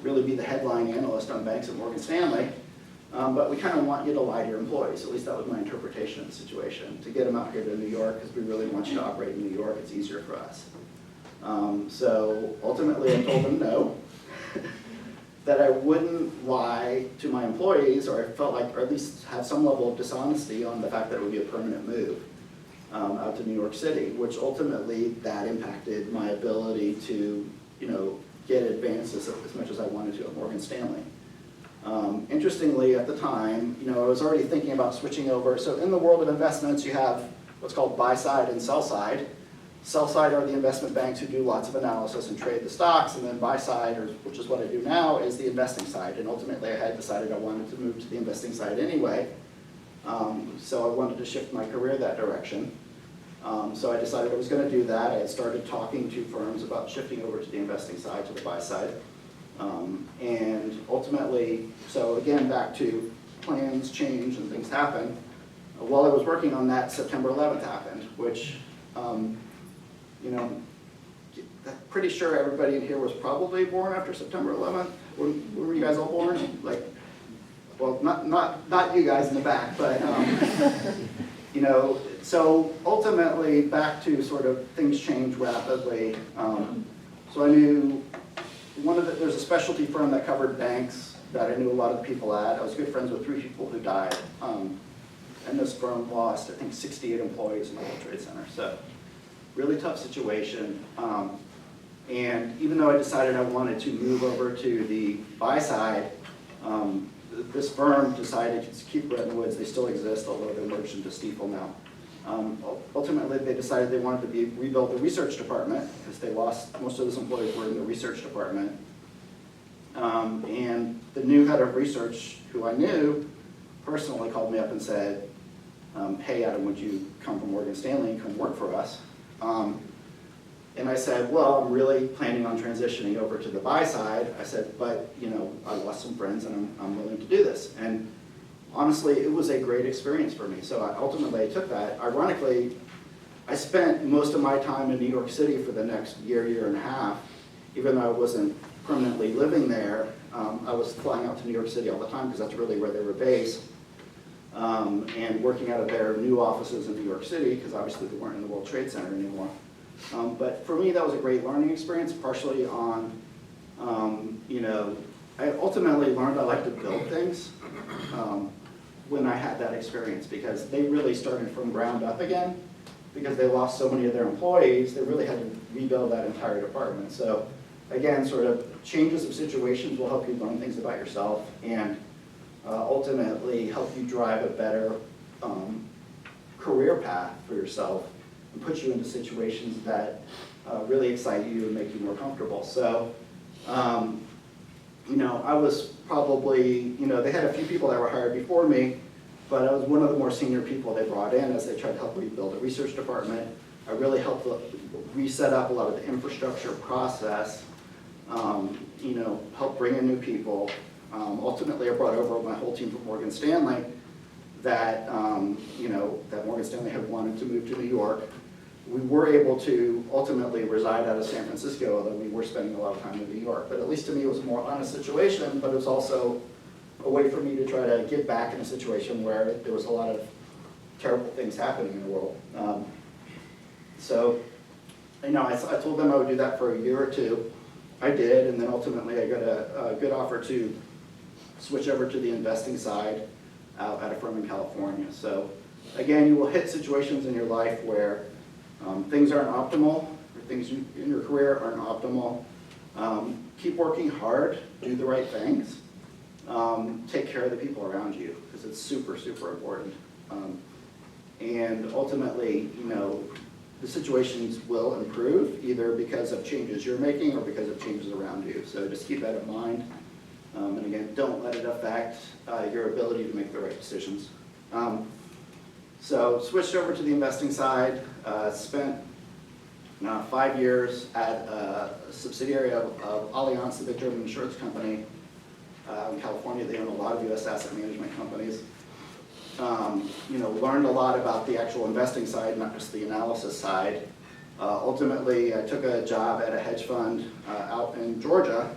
Speaker 2: really be the headline analyst on banks at Morgan Stanley, but we kind of want you to lie to your employees. At least that was my interpretation of the situation, to get them out here to New York, because we really want you to operate in New York. It's easier for us. So ultimately I told them no, that I wouldn't lie to my employees, or I felt like, or at least have some level of dishonesty on the fact that it would be a permanent move out to New York City, which ultimately that impacted my ability to, get advances as much as I wanted to at Morgan Stanley. Interestingly, at the time, I was already thinking about switching over. So in the world of investments, you have what's called buy side and sell side. Sell side are the investment banks who do lots of analysis and trade the stocks, and then buy side, which is what I do now, is the investing side. And ultimately I had decided I wanted to move to the investing side anyway. So I wanted to shift my career that direction. So I decided I was going to do that. I had started talking to firms about shifting over to the investing side, to the buy side. And ultimately, so again, back to plans change and things happen. While I was working on that, September 11th happened, which, I'm pretty sure everybody in here was probably born after September 11th. Were you guys all born? Well, not you guys in the back, but, so ultimately back to sort of things change rapidly. So I knew there's a specialty firm that covered banks that I knew a lot of the people at. I was good friends with 3 people who died. And this firm lost, I think, 68 employees in the World Trade Center. So really tough situation. And even though I decided I wanted to move over to the buy side, this firm decided to keep Bretton Woods. They still exist, although they're merged into Stifel now. Ultimately, they decided they wanted to rebuild the research department, because they lost, most of those employees were in the research department. And the new head of research, who I knew, personally called me up and said, hey Adam, would you come from Morgan Stanley and come work for us? And I said, well, I'm really planning on transitioning over to the buy side. I said, but I lost some friends and I'm willing to do this. And honestly, it was a great experience for me. So ultimately I took that. Ironically, I spent most of my time in New York City for the next year and a half. Even though I wasn't permanently living there, I was flying out to New York City all the time, because that's really where they were based. And working out of their new offices in New York City, because obviously they weren't in the World Trade Center anymore. But for me, that was a great learning experience, partially on, I ultimately learned I like to build things when I had that experience, because they really started from ground up again. because they lost so many of their employees, they really had to rebuild that entire department. So again, sort of changes of situations will help you learn things about yourself and ultimately help you drive a better career path for yourself and put you into situations that really excite you and make you more comfortable. So, I was probably, they had a few people that were hired before me, but I was one of the more senior people they brought in as they tried to help rebuild a research department. I really helped reset up a lot of the infrastructure process, help bring in new people. Ultimately, I brought over my whole team from Morgan Stanley that, that Morgan Stanley had wanted to move to New York. We were able to ultimately reside out of San Francisco, although we were spending a lot of time in New York. But at least to me, it was a more honest situation, but it was also a way for me to try to get back in a situation where there was a lot of terrible things happening in the world. I told them I would do that for a year or two. I did, and then ultimately I got a good offer to switch over to the investing side out at a firm in California. So again, you will hit situations in your life where things aren't optimal, or things in your career aren't optimal. Keep working hard, do the right things, take care of the people around you, because it's super, super important. And ultimately, the situations will improve either because of changes you're making or because of changes around you. So just keep that in mind. And again, don't let it affect your ability to make the right decisions. So switched over to the investing side, spent 5 years at a subsidiary of Allianz, the big German insurance company. In California, they own a lot of US asset management companies. Learned a lot about the actual investing side, not just the analysis side. Ultimately, I took a job at a hedge fund out in Georgia,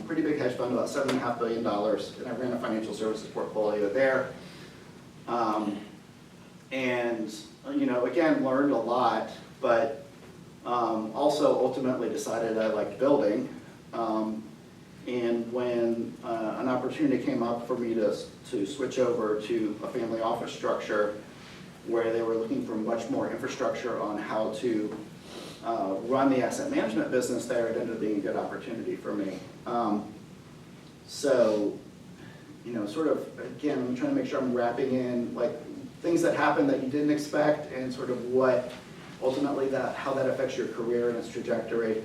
Speaker 2: pretty big hedge fund, about $7.5 billion, and I ran a financial services portfolio there. Again, learned a lot, but also ultimately decided I liked building. And when an opportunity came up for me to switch over to a family office structure where they were looking for much more infrastructure on how to run the asset management business there, it ended up being a good opportunity for me. Again, I'm trying to make sure I'm wrapping in like things that happen that you didn't expect and sort of what ultimately how that affects your career and its trajectory.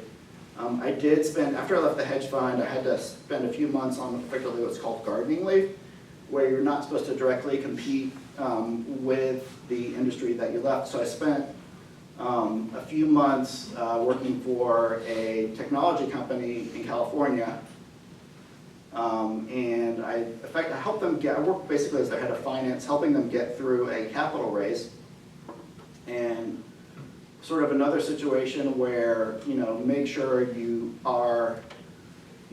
Speaker 2: I did spend, after I left the hedge fund, I had to spend a few months on effectively what's called gardening leave, where you're not supposed to directly compete with the industry that you left. So I spent a few months working for a technology company in California. And I helped them I worked basically as their head of finance, helping them get through a capital raise. And sort of another situation where, make sure you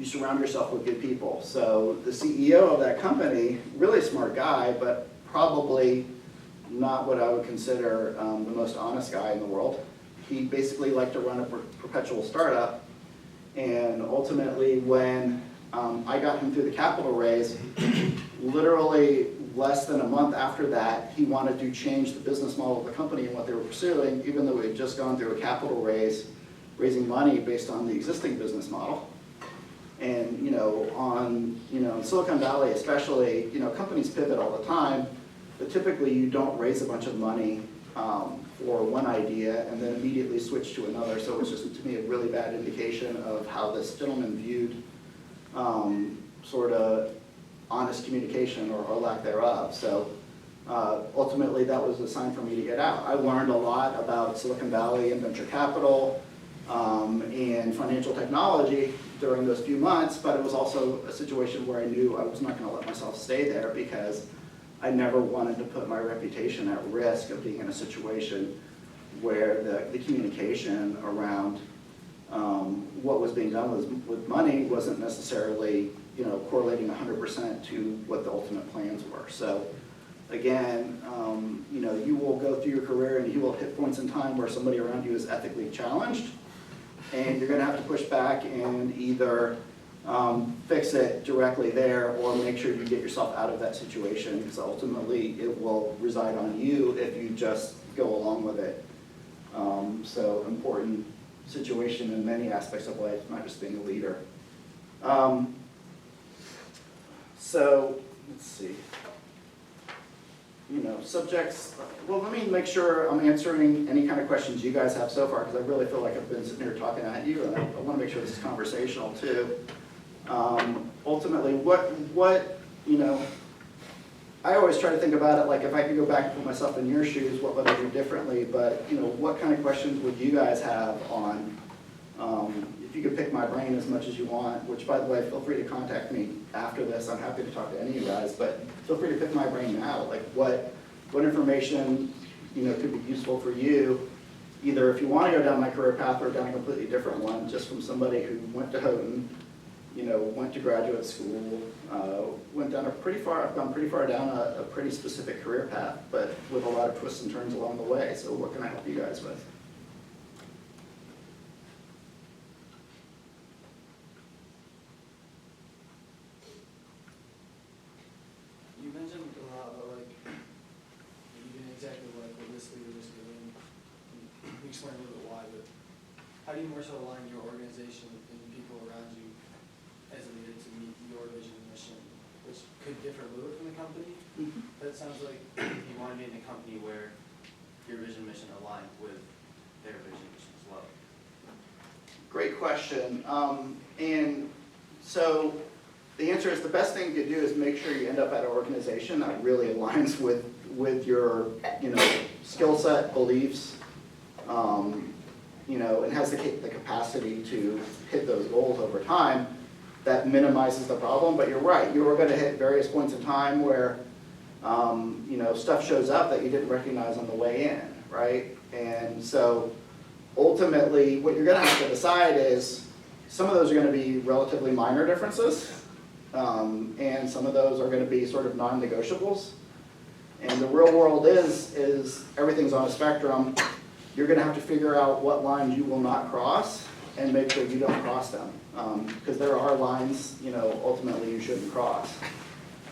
Speaker 2: surround yourself with good people. So the CEO of that company, really smart guy, but probably not what I would consider the most honest guy in the world. He basically liked to run a perpetual startup. And ultimately, when I got him through the capital raise, literally less than a month after that, he wanted to change the business model of the company and what they were pursuing, even though we had just gone through a capital raise, raising money based on the existing business model. And in Silicon Valley especially, companies pivot all the time, but typically you don't raise a bunch of money for one idea and then immediately switch to another. So it was just, to me, a really bad indication of how this gentleman viewed sort of honest communication or lack thereof. So ultimately that was a sign for me to get out. I learned a lot about Silicon Valley and venture capital and financial technology during those few months, but it was also a situation where I knew I was not going to let myself stay there because I never wanted to put my reputation at risk of being in a situation where the communication around what was being done with money wasn't necessarily correlating 100% to what the ultimate plans were. So again, you will go through your career and you will hit points in time where somebody around you is ethically challenged, and you're going to have to push back and either fix it directly there or make sure you get yourself out of that situation, because ultimately it will reside on you if you just go along with it So important situation in many aspects of life, not just being a leader. So let's see. Subjects, well, let me make sure I'm answering any kind of questions you guys have so far, because I really feel like I've been sitting here talking at you, and I want to make sure this is conversational too. Ultimately, I always try to think about it like if I could go back and put myself in your shoes, what would I do differently? But, what kind of questions would you guys have on, if you could pick my brain as much as you want, which, by the way, feel free to contact me after this. I'm happy to talk to any of you guys, but feel free to pick my brain now. Like what information, could be useful for you, either if you want to go down my career path or down a completely different one, just from somebody who went to Houghton, went to graduate school, went down I've gone pretty far down a pretty specific career path, but with a lot of twists and turns along the way. So what can I help you guys with?
Speaker 3: You mentioned a lot about even exactly what this leader was doing. You explained a little bit why, but how do you more so align your organization and the people around you as a leader to meet your vision and mission, which could differ a little bit from the company? But it sounds like you want to be in a company where your vision and mission align with their vision and mission as well.
Speaker 2: Great question. And so the answer is the best thing you could do is make sure you end up at an organization that really aligns with your skill set, beliefs, and has the capacity to hit those goals over time. That minimizes the problem, but you're right. You are going to hit various points in time where stuff shows up that you didn't recognize on the way in, right? And so ultimately, what you're going to have to decide is some of those are going to be relatively minor differences, and some of those are going to be sort of non-negotiables. And the real world is everything's on a spectrum. You're going to have to figure out what lines you will not cross and make sure you don't cross them. Because there are lines, ultimately you shouldn't cross.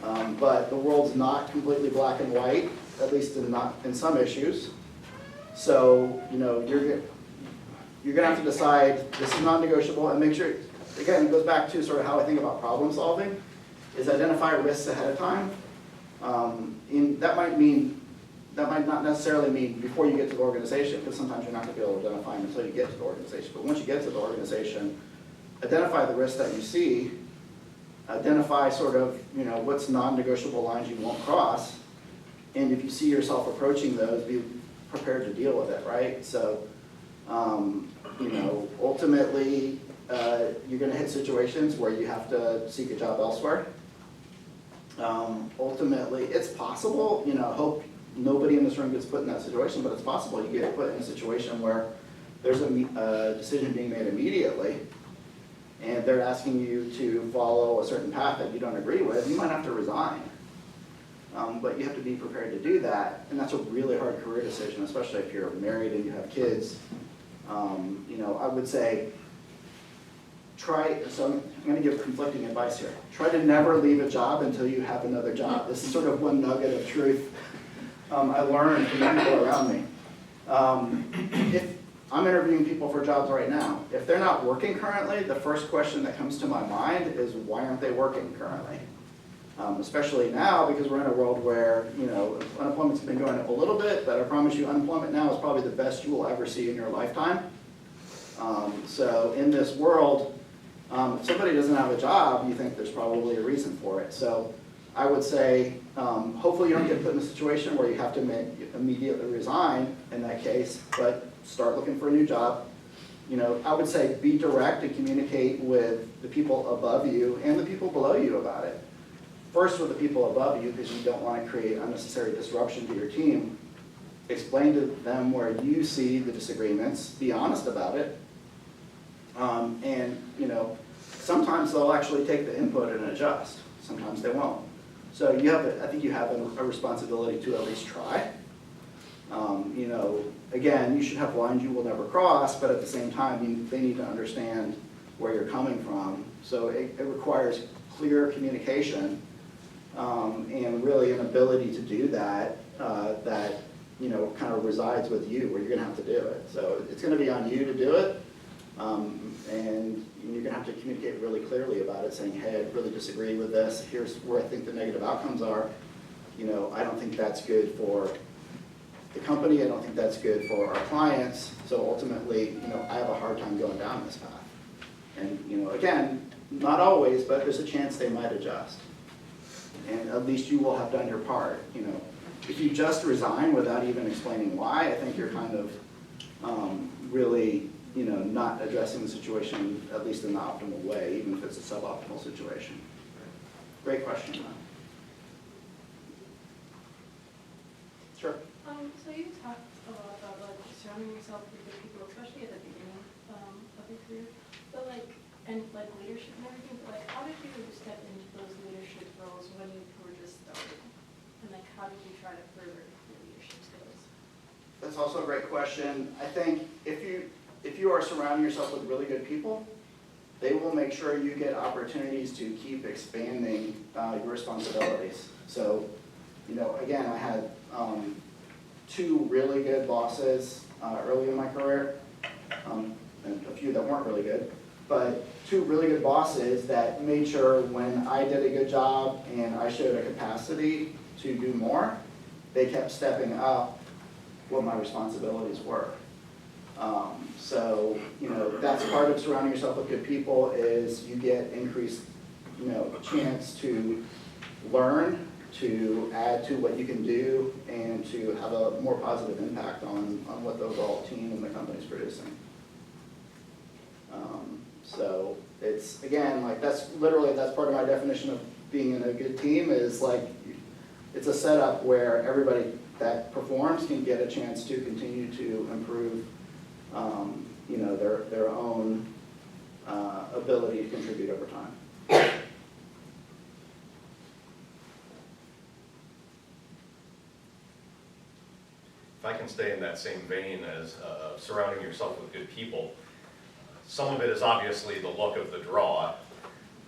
Speaker 2: But the world's not completely black and white, at least in some issues. So, you're going to have to decide this is non-negotiable and make sure, again, it goes back to sort of how I think about problem solving, is identify risks ahead of time. That might not necessarily mean before you get to the organization, because sometimes you're not going to be able to identify them until you get to the organization. But once you get to the organization, identify the risks that you see, identify sort of, what's non-negotiable lines you won't cross, and if you see yourself approaching those, be prepared to deal with it, right? So, ultimately, you're going to hit situations where you have to seek a job elsewhere. Ultimately, it's possible, hope nobody in this room gets put in that situation, but it's possible you get put in a situation where there's a decision being made immediately, and they're asking you to follow a certain path that you don't agree with. You might have to resign, but you have to be prepared to do that, and that's a really hard career decision, especially if you're married and you have kids. I would say so I'm going to give conflicting advice here. Try to never leave a job until you have another job. This is sort of one nugget of truth I learned from the people around me. If I'm interviewing people for jobs right now, if they're not working currently, the first question that comes to my mind is why aren't they working currently? Especially now, because we're in a world where unemployment's been going up a little bit, but I promise you unemployment now is probably the best you will ever see in your lifetime. So in this world, if somebody doesn't have a job, you think there's probably a reason for it. So I would say, hopefully you don't get put in a situation where you have to immediately resign in that case, but start looking for a new job. I would say be direct and communicate with the people above you and the people below you about it. First with the people above you, because you don't want to create unnecessary disruption to your team. Explain to them where you see the disagreements, be honest about it. Sometimes they'll actually take the input and adjust. Sometimes they won't. So I think you have a responsibility to at least try. Again, you should have lines you will never cross, but at the same time, they need to understand where you're coming from. So it requires clear communication and really an ability to do that that kind of resides with you, where you're gonna have to do it. So it's gonna be on you to do it. And you're gonna have to communicate really clearly about it, saying, hey, I really disagree with this. Here's where I think the negative outcomes are. I don't think that's good for the company. I don't think that's good for our clients. So ultimately, I have a hard time going down this path. And, again, not always, but there's a chance they might adjust. And at least you will have done your part. If you just resign without even explaining why, I think you're kind of really, not addressing the situation, at least in the optimal way, even if it's a suboptimal situation. Great question, though. Sure.
Speaker 4: So you talked a lot about surrounding yourself with good people, especially at the beginning of your career, but and leadership and everything. But how did you step into those leadership roles when you were just starting, and how did you try to further your leadership skills?
Speaker 2: That's also a great question. I think if you are surrounding yourself with really good people, they will make sure you get opportunities to keep expanding your responsibilities. So, again, I had 2 really good bosses early in my career, and a few that weren't really good, but 2 really good bosses that made sure when I did a good job and I showed a capacity to do more, they kept stepping up what my responsibilities were. So, that's part of surrounding yourself with good people is you get increased, chance to learn, to add to what you can do, and to have a more positive impact on what the overall team and the company's producing. So it's, again, that's part of my definition of being in a good team is it's a setup where everybody that performs can get a chance to continue to improve their own ability to contribute over time.
Speaker 5: If I can stay in that same vein as surrounding yourself with good people, some of it is obviously the luck of the draw,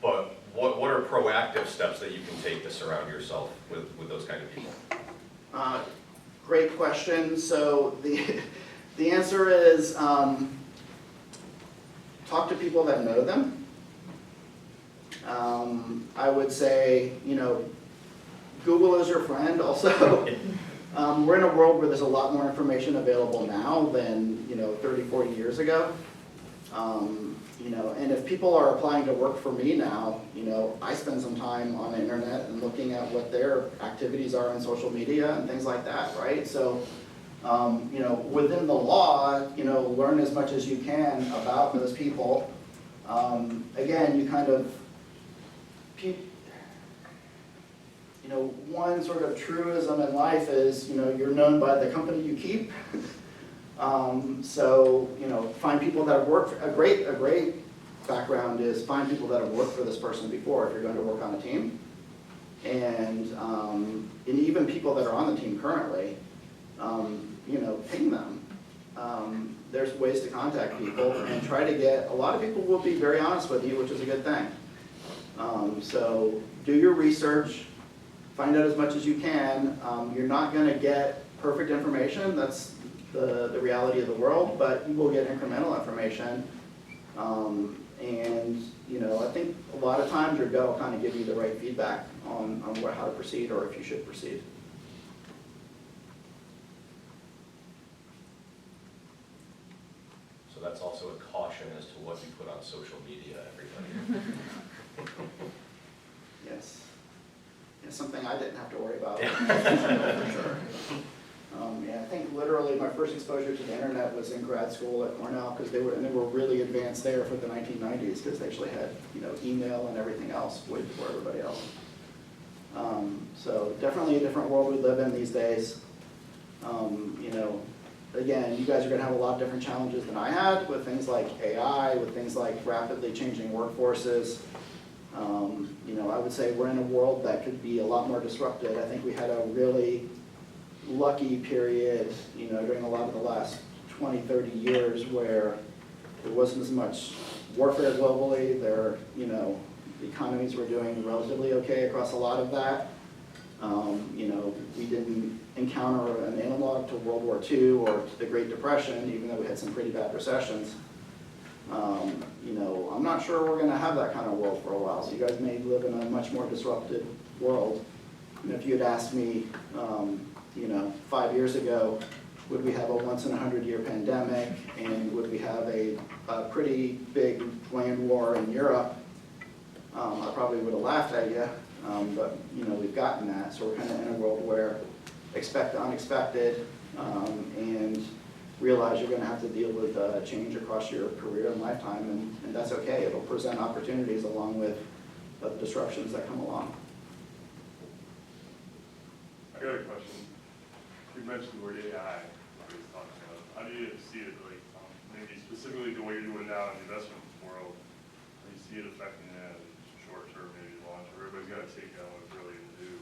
Speaker 5: but what are proactive steps that you can take to surround yourself with those kind of people?
Speaker 2: Great question. So the answer is talk to people that know them. I would say, Google is your friend also. We're in a world where there's a lot more information available now than 30, 40 years ago. And if people are applying to work for me now, I spend some time on the internet and looking at what their activities are on social media and things like that, right? So, within the law, learn as much as you can about those people. Again, you kind of, one sort of truism in life is, you're known by the company you keep. So, find people that have worked, a great background is find people that have worked for this person before if you're going to work on a team. And even people that are on the team currently, ping them. There's ways to contact people and try to get, a lot of people will be very honest with you, which is a good thing. So do your research, find out as much as you can. You're not going to get perfect information, that's the reality of the world, but you will get incremental information. I think a lot of times your gut will kind of give you the right feedback on how to proceed or if you should proceed.
Speaker 5: So that's also a caution as to what you put on social media, everybody.
Speaker 2: Yes. It's something I didn't have to worry about. For sure. I think literally my first exposure to the internet was in grad school at Cornell because they were really advanced there for the 1990s because they actually had email and everything else way before everybody else. So definitely a different world we live in these days. Again, you guys are going to have a lot of different challenges than I had with things like AI, with things like rapidly changing workforces. I would say we're in a world that could be a lot more disrupted. I think we had a really lucky period, during a lot of the last 20, 30 years where there wasn't as much warfare globally. The economies were doing relatively okay across a lot of that. We didn't encounter an analog up to World War II or to the Great Depression, even though we had some pretty bad recessions. You know, I'm not sure we're gonna have that kind of world for a while, so you guys may live in a much more disrupted world. And if you had asked me, you know, 5 years ago, would we have a once-in-a-100-year pandemic, and would we have a pretty big land war in Europe, I probably would have laughed at you, but, you know, we've gotten that, so we're kind of in a world where expect the unexpected, and realize you're going to have to deal with change across your career and lifetime, and that's okay. It'll present opportunities along with the disruptions that come along.
Speaker 6: I got a question. You mentioned the word AI, what he was talking about. How do you see it, like, maybe specifically the way you're doing now in the investment world? How do you see it affecting that short term, maybe long term? Everybody's got to take down what's really new.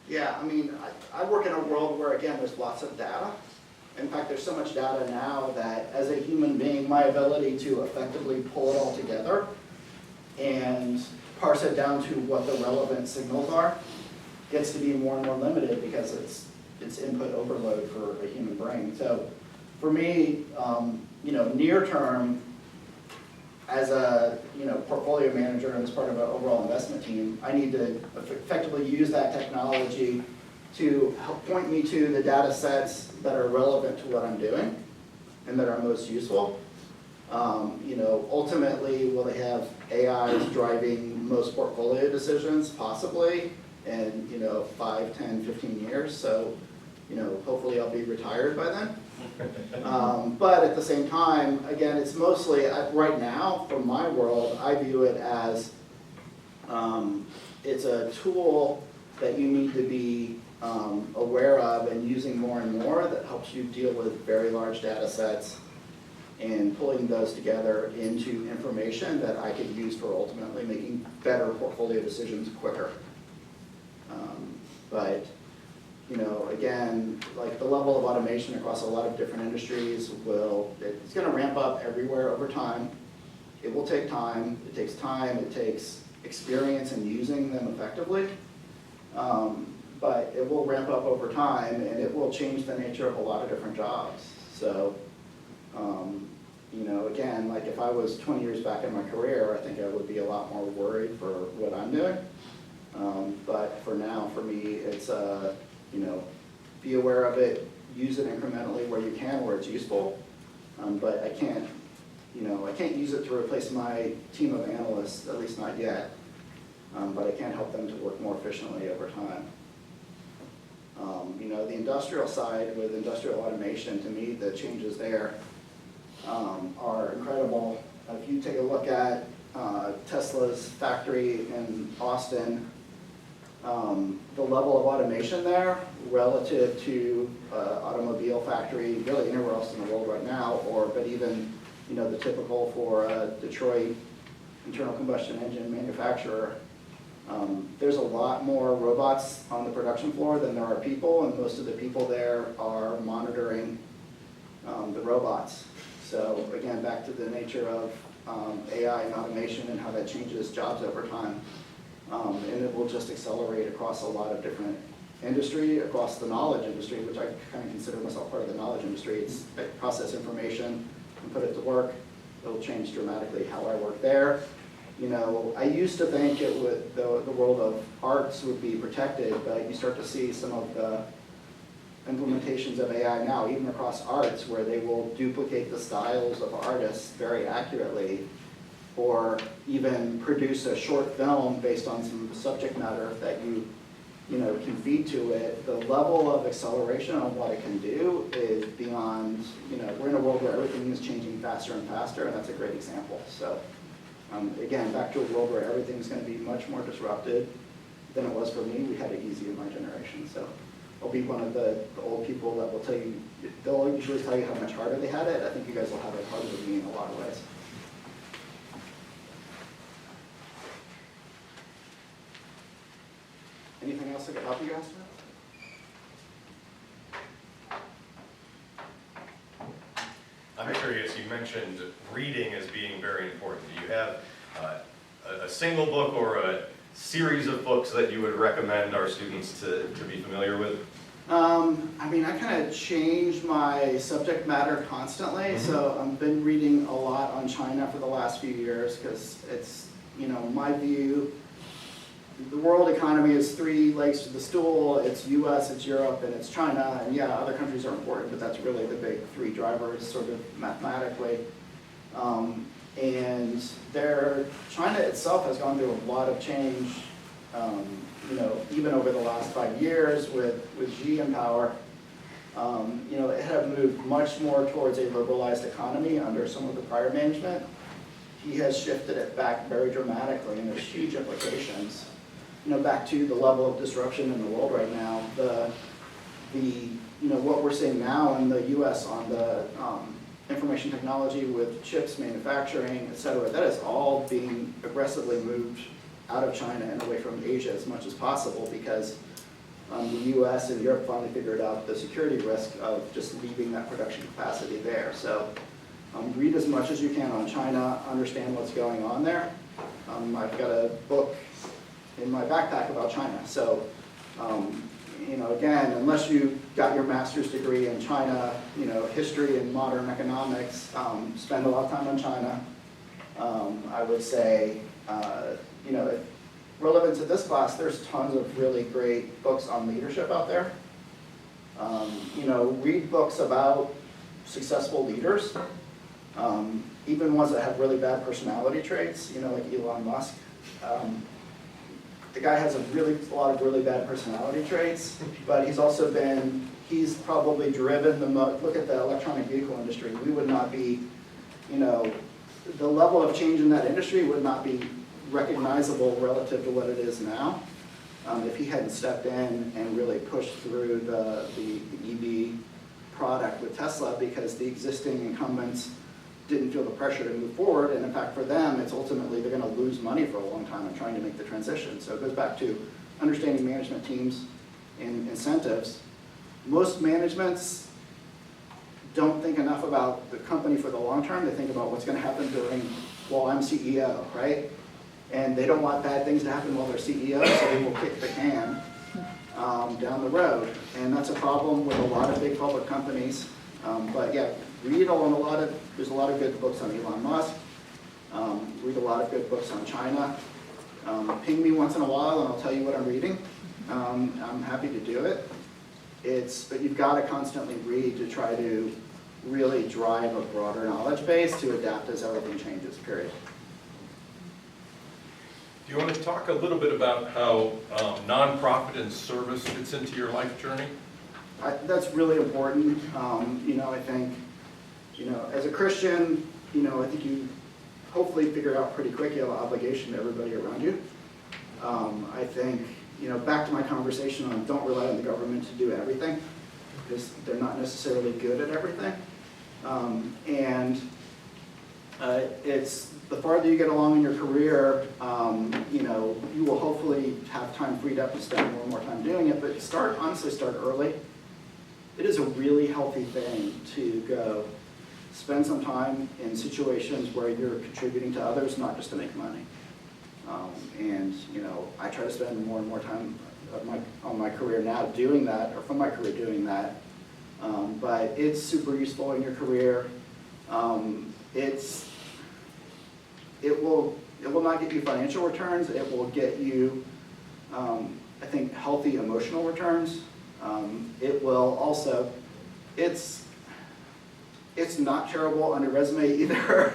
Speaker 2: Yeah, I mean, I work in a world where, again, there's lots of data. In fact, there's so much data now that as a human being, my ability to effectively pull it all together and parse it down to what the relevant signals are gets to be more and more limited because it's input overload for a human brain. So for me, you know, near term, as a portfolio manager and as part of an overall investment team, I need to effectively use that technology to help point me to the data sets that are relevant to what I'm doing and that are most useful. You know, ultimately, will they have AIs driving most portfolio decisions? Possibly, in 5, 10, 15 years. So, you know, hopefully I'll be retired by then. But at the same time, again, it's mostly, right now, from my world, I view it as it's a tool that you need to be aware of and using more and more that helps you deal with very large data sets and pulling those together into information that I could use for ultimately making better portfolio decisions quicker. But, you know, again, like the level of automation across a lot of different industries it's going to ramp up everywhere over time. It will take time. It takes time. It takes experience in using them effectively. But it will ramp up over time, and it will change the nature of a lot of different jobs. So, you know, again, like if I was 20 years back in my career, I think I would be a lot more worried for what I'm doing. But for now, for me, it's, you know, be aware of it, use it incrementally where you can, where it's useful. But I can't use it to replace my team of analysts, at least not yet. But I can help them to work more efficiently over time. You know, the industrial side with industrial automation, to me, the changes there are incredible. If you take a look at Tesla's factory in Austin, the level of automation there relative to automobile factory really anywhere else in the world right now, but even, you know, the typical for Detroit internal combustion engine manufacturer, there's a lot more robots on the production floor than there are people, and most of the people there are monitoring the robots. So again, back to the nature of AI and automation and how that changes jobs over time. And it will just accelerate across a lot of different industry, across the knowledge industry, which I kind of consider myself part of the knowledge industry. It's process information and put it to work. It'll change dramatically how I work there. You know, I used to think it would, the world of arts would be protected, but you start to see some of the implementations of AI now, even across arts, where they will duplicate the styles of artists very accurately, or even produce a short film based on some subject matter that you can feed to it. The level of acceleration of what it can do is beyond, we're in a world where everything is changing faster and faster, and that's a great example. So again, back to a world where everything's going to be much more disrupted than it was for me. We had it easy in my generation. So I'll be one of the old people that will tell you, they'll usually tell you how much harder they had it. I think you guys will have it harder than me in a lot of ways. Anything else I could help you guys with?
Speaker 5: I'm curious, you mentioned reading as being very important. Do you have a single book or a series of books that you would recommend our students to be familiar with?
Speaker 2: I mean, I kind of change my subject matter constantly, so I've been reading a lot on China for the last few years because it's, you know, my view, the world economy is three legs to the stool. It's US, it's Europe, and it's China. And yeah, other countries are important, but that's really the big three drivers sort of mathematically. And China itself has gone through a lot of change, you know, even over the last 5 years with Xi in power. You know, it had moved much more towards a liberalized economy under some of the prior management. He has shifted it back very dramatically, and there's huge implications. You know, back to the level of disruption in the world right now. You know, what we're seeing now in the U.S. on the information technology with chips manufacturing, et cetera, that is all being aggressively moved out of China and away from Asia as much as possible because the U.S. and Europe finally figured out the security risk of just leaving that production capacity there. So read as much as you can on China, understand what's going on there. I've got a book in my backpack about China. So, you know, again, unless you got your master's degree in China, you know, history and modern economics, spend a lot of time on China. I would say, you know, relevant to this class, there's tons of really great books on leadership out there. You know, read books about successful leaders, even ones that have really bad personality traits, you know, like Elon Musk. The guy has a lot of really bad personality traits, but he's probably driven the most. Look at the electronic vehicle industry. We would not be, you know, the level of change in that industry would not be recognizable relative to what it is now if he hadn't stepped in and really pushed through the EV product with Tesla because the existing incumbents didn't feel the pressure to move forward, and in fact for them, it's ultimately they're going to lose money for a long time in trying to make the transition. So it goes back to understanding management teams and incentives. Most managements don't think enough about the company for the long term. They think about what's going to happen while I'm CEO, right? And they don't want bad things to happen while they're CEO, so they will kick the can down the road. And that's a problem with a lot of big public companies. But yeah, read on there's a lot of good books on Elon Musk. Read a lot of good books on China. Ping me once in a while and I'll tell you what I'm reading. I'm happy to do it. But you've got to constantly read to try to really drive a broader knowledge base to adapt as everything changes, period.
Speaker 7: Do you want to talk a little bit about how nonprofit and service fits into your life journey?
Speaker 2: That's really important. You know, I think, you know, as a Christian, you know, I think you hopefully figure out pretty quick you have an obligation to everybody around you. I think, you know, back to my conversation on don't rely on the government to do everything because they're not necessarily good at everything. It's the farther you get along in your career, you know, you will hopefully have time freed up to spend more and more time doing it, but honestly start early. It is a really healthy thing to go spend some time in situations where you're contributing to others, not just to make money. And, you know, I try to spend more and more time on my career now doing that, or from my career doing that. But it's super useful in your career. It will not get you financial returns. It will get you, I think, healthy emotional returns. It will also, it's not terrible on your resume either.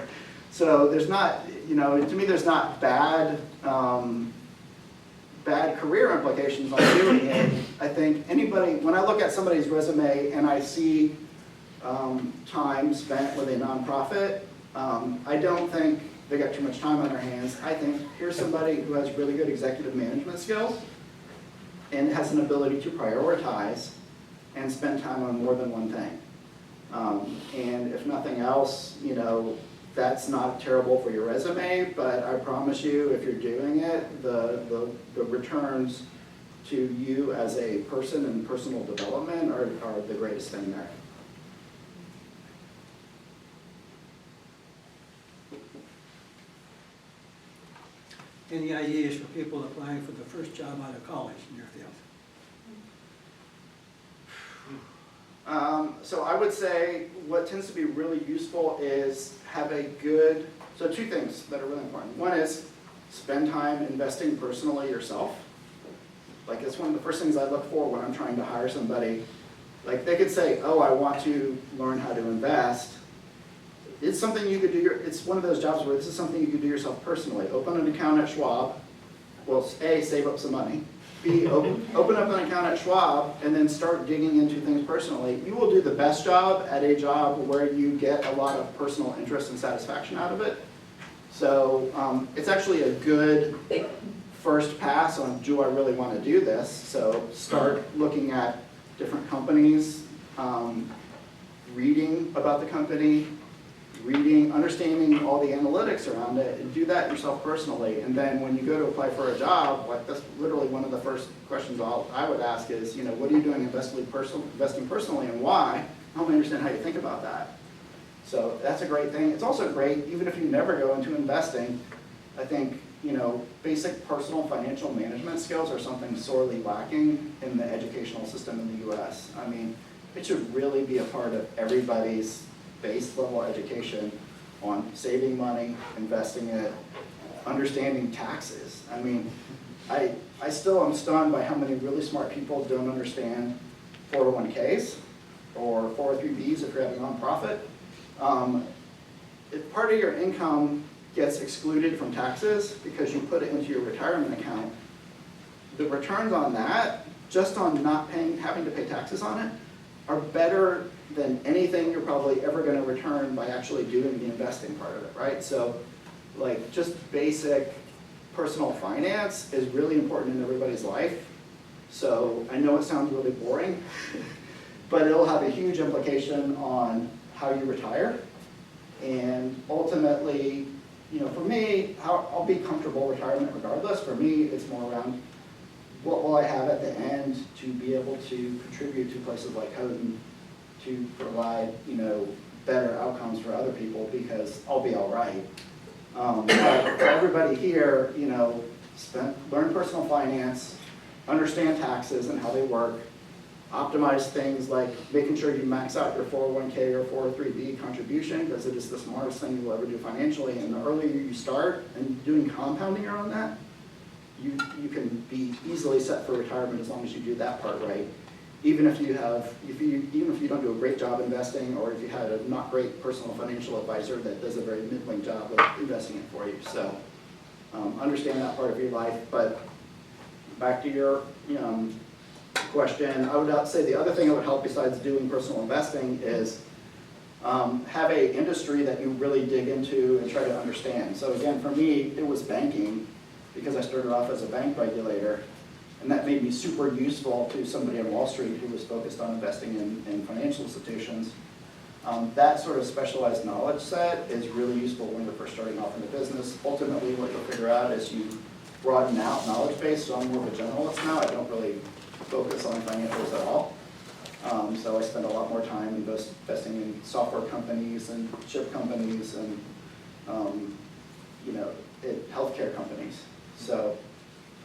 Speaker 2: So there's not, you know, to me there's not bad career implications on doing it. I think when I look at somebody's resume and I see time spent with a nonprofit, I don't think they got too much time on their hands. I think here's somebody who has really good executive management skills and has an ability to prioritize and spend time on more than one thing. And if nothing else, you know, that's not terrible for your resume, but I promise you, if you're doing it, the returns to you as a person and personal development are the greatest thing there.
Speaker 8: Any ideas for people applying for the first job out of college in your field?
Speaker 2: So I would say what tends to be really useful is have a good, so two things that are really important. One is spend time investing personally yourself. Like it's one of the first things I look for when I'm trying to hire somebody. Like they could say, oh, I want to learn how to invest. It's something you could do, it's one of those jobs where this is something you could do yourself personally. Open an account at Schwab. Well, A, save up some money. B, open up an account at Schwab and then start digging into things personally. You will do the best job at a job where you get a lot of personal interest and satisfaction out of it. So it's actually a good first pass on, do I really want to do this? So start looking at different companies, reading about the company, understanding all the analytics around it, and do that yourself personally. And then when you go to apply for a job, like that's literally one of the first questions I would ask is, what are you doing investing personally and why? Help me understand how you think about that. So that's a great thing. It's also great, even if you never go into investing, I think, basic personal financial management skills are something sorely lacking in the educational system in the US. I mean, it should really be a part of everybody's base level education on saving money, investing it, understanding taxes. I mean, I still am stunned by how many really smart people don't understand 401ks or 403bs if you're at a nonprofit. If part of your income gets excluded from taxes because you put it into your retirement account, the returns on that, just on not having to pay taxes on it, are better than anything you're probably ever going to return by actually doing the investing part of it, right? So like just basic personal finance is really important in everybody's life. So I know it sounds really boring, but it'll have a huge implication on how you retire. And ultimately, for me, I'll be comfortable retirement regardless. For me, it's more around what will I have at the end to be able to contribute to places like Houghton to provide, better outcomes for other people because I'll be all right. But for everybody here, learn personal finance, understand taxes and how they work, optimize things like making sure you max out your 401k or 403b contribution because it is the smartest thing you'll ever do financially. And the earlier you start and doing compounding around that, you can be easily set for retirement as long as you do that part right. Even if you don't do a great job investing, or if you had a not great personal financial advisor that does a very middling job of investing it for you. So understand that part of your life. But back to your question, I would say the other thing that would help besides doing personal investing is have a industry that you really dig into and try to understand. So again, for me, it was banking because I started off as a bank regulator, and that made me super useful to somebody on Wall Street who was focused on investing in financial institutions. That sort of specialized knowledge set is really useful when you're first starting off in the business. Ultimately, what you'll figure out is you broaden out knowledge base, so I'm more of a generalist now. I don't really focus on financials at all. So I spend a lot more time investing in software companies and chip companies and healthcare companies. So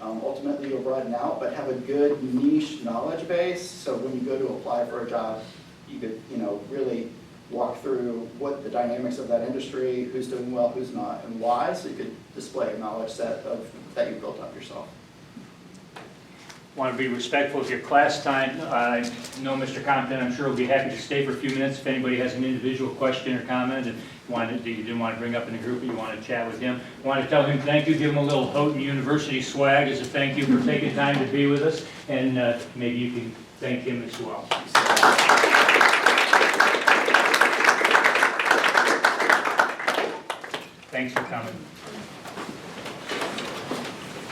Speaker 2: ultimately you'll broaden out, but have a good niche knowledge base. So when you go to apply for a job, you could really walk through what the dynamics of that industry, who's doing well, who's not, and why. So you could display a knowledge set that you built up yourself.
Speaker 1: Want to be respectful of your class time. I know Mr. Compton, I'm sure will be happy to stay for a few minutes if anybody has an individual question or comment and you didn't want to bring up in the group, or you want to chat with him. Want to tell him thank you, give him a little Houghton University swag as a thank you for taking time to be with us, and maybe you can thank him as well. Thanks for coming.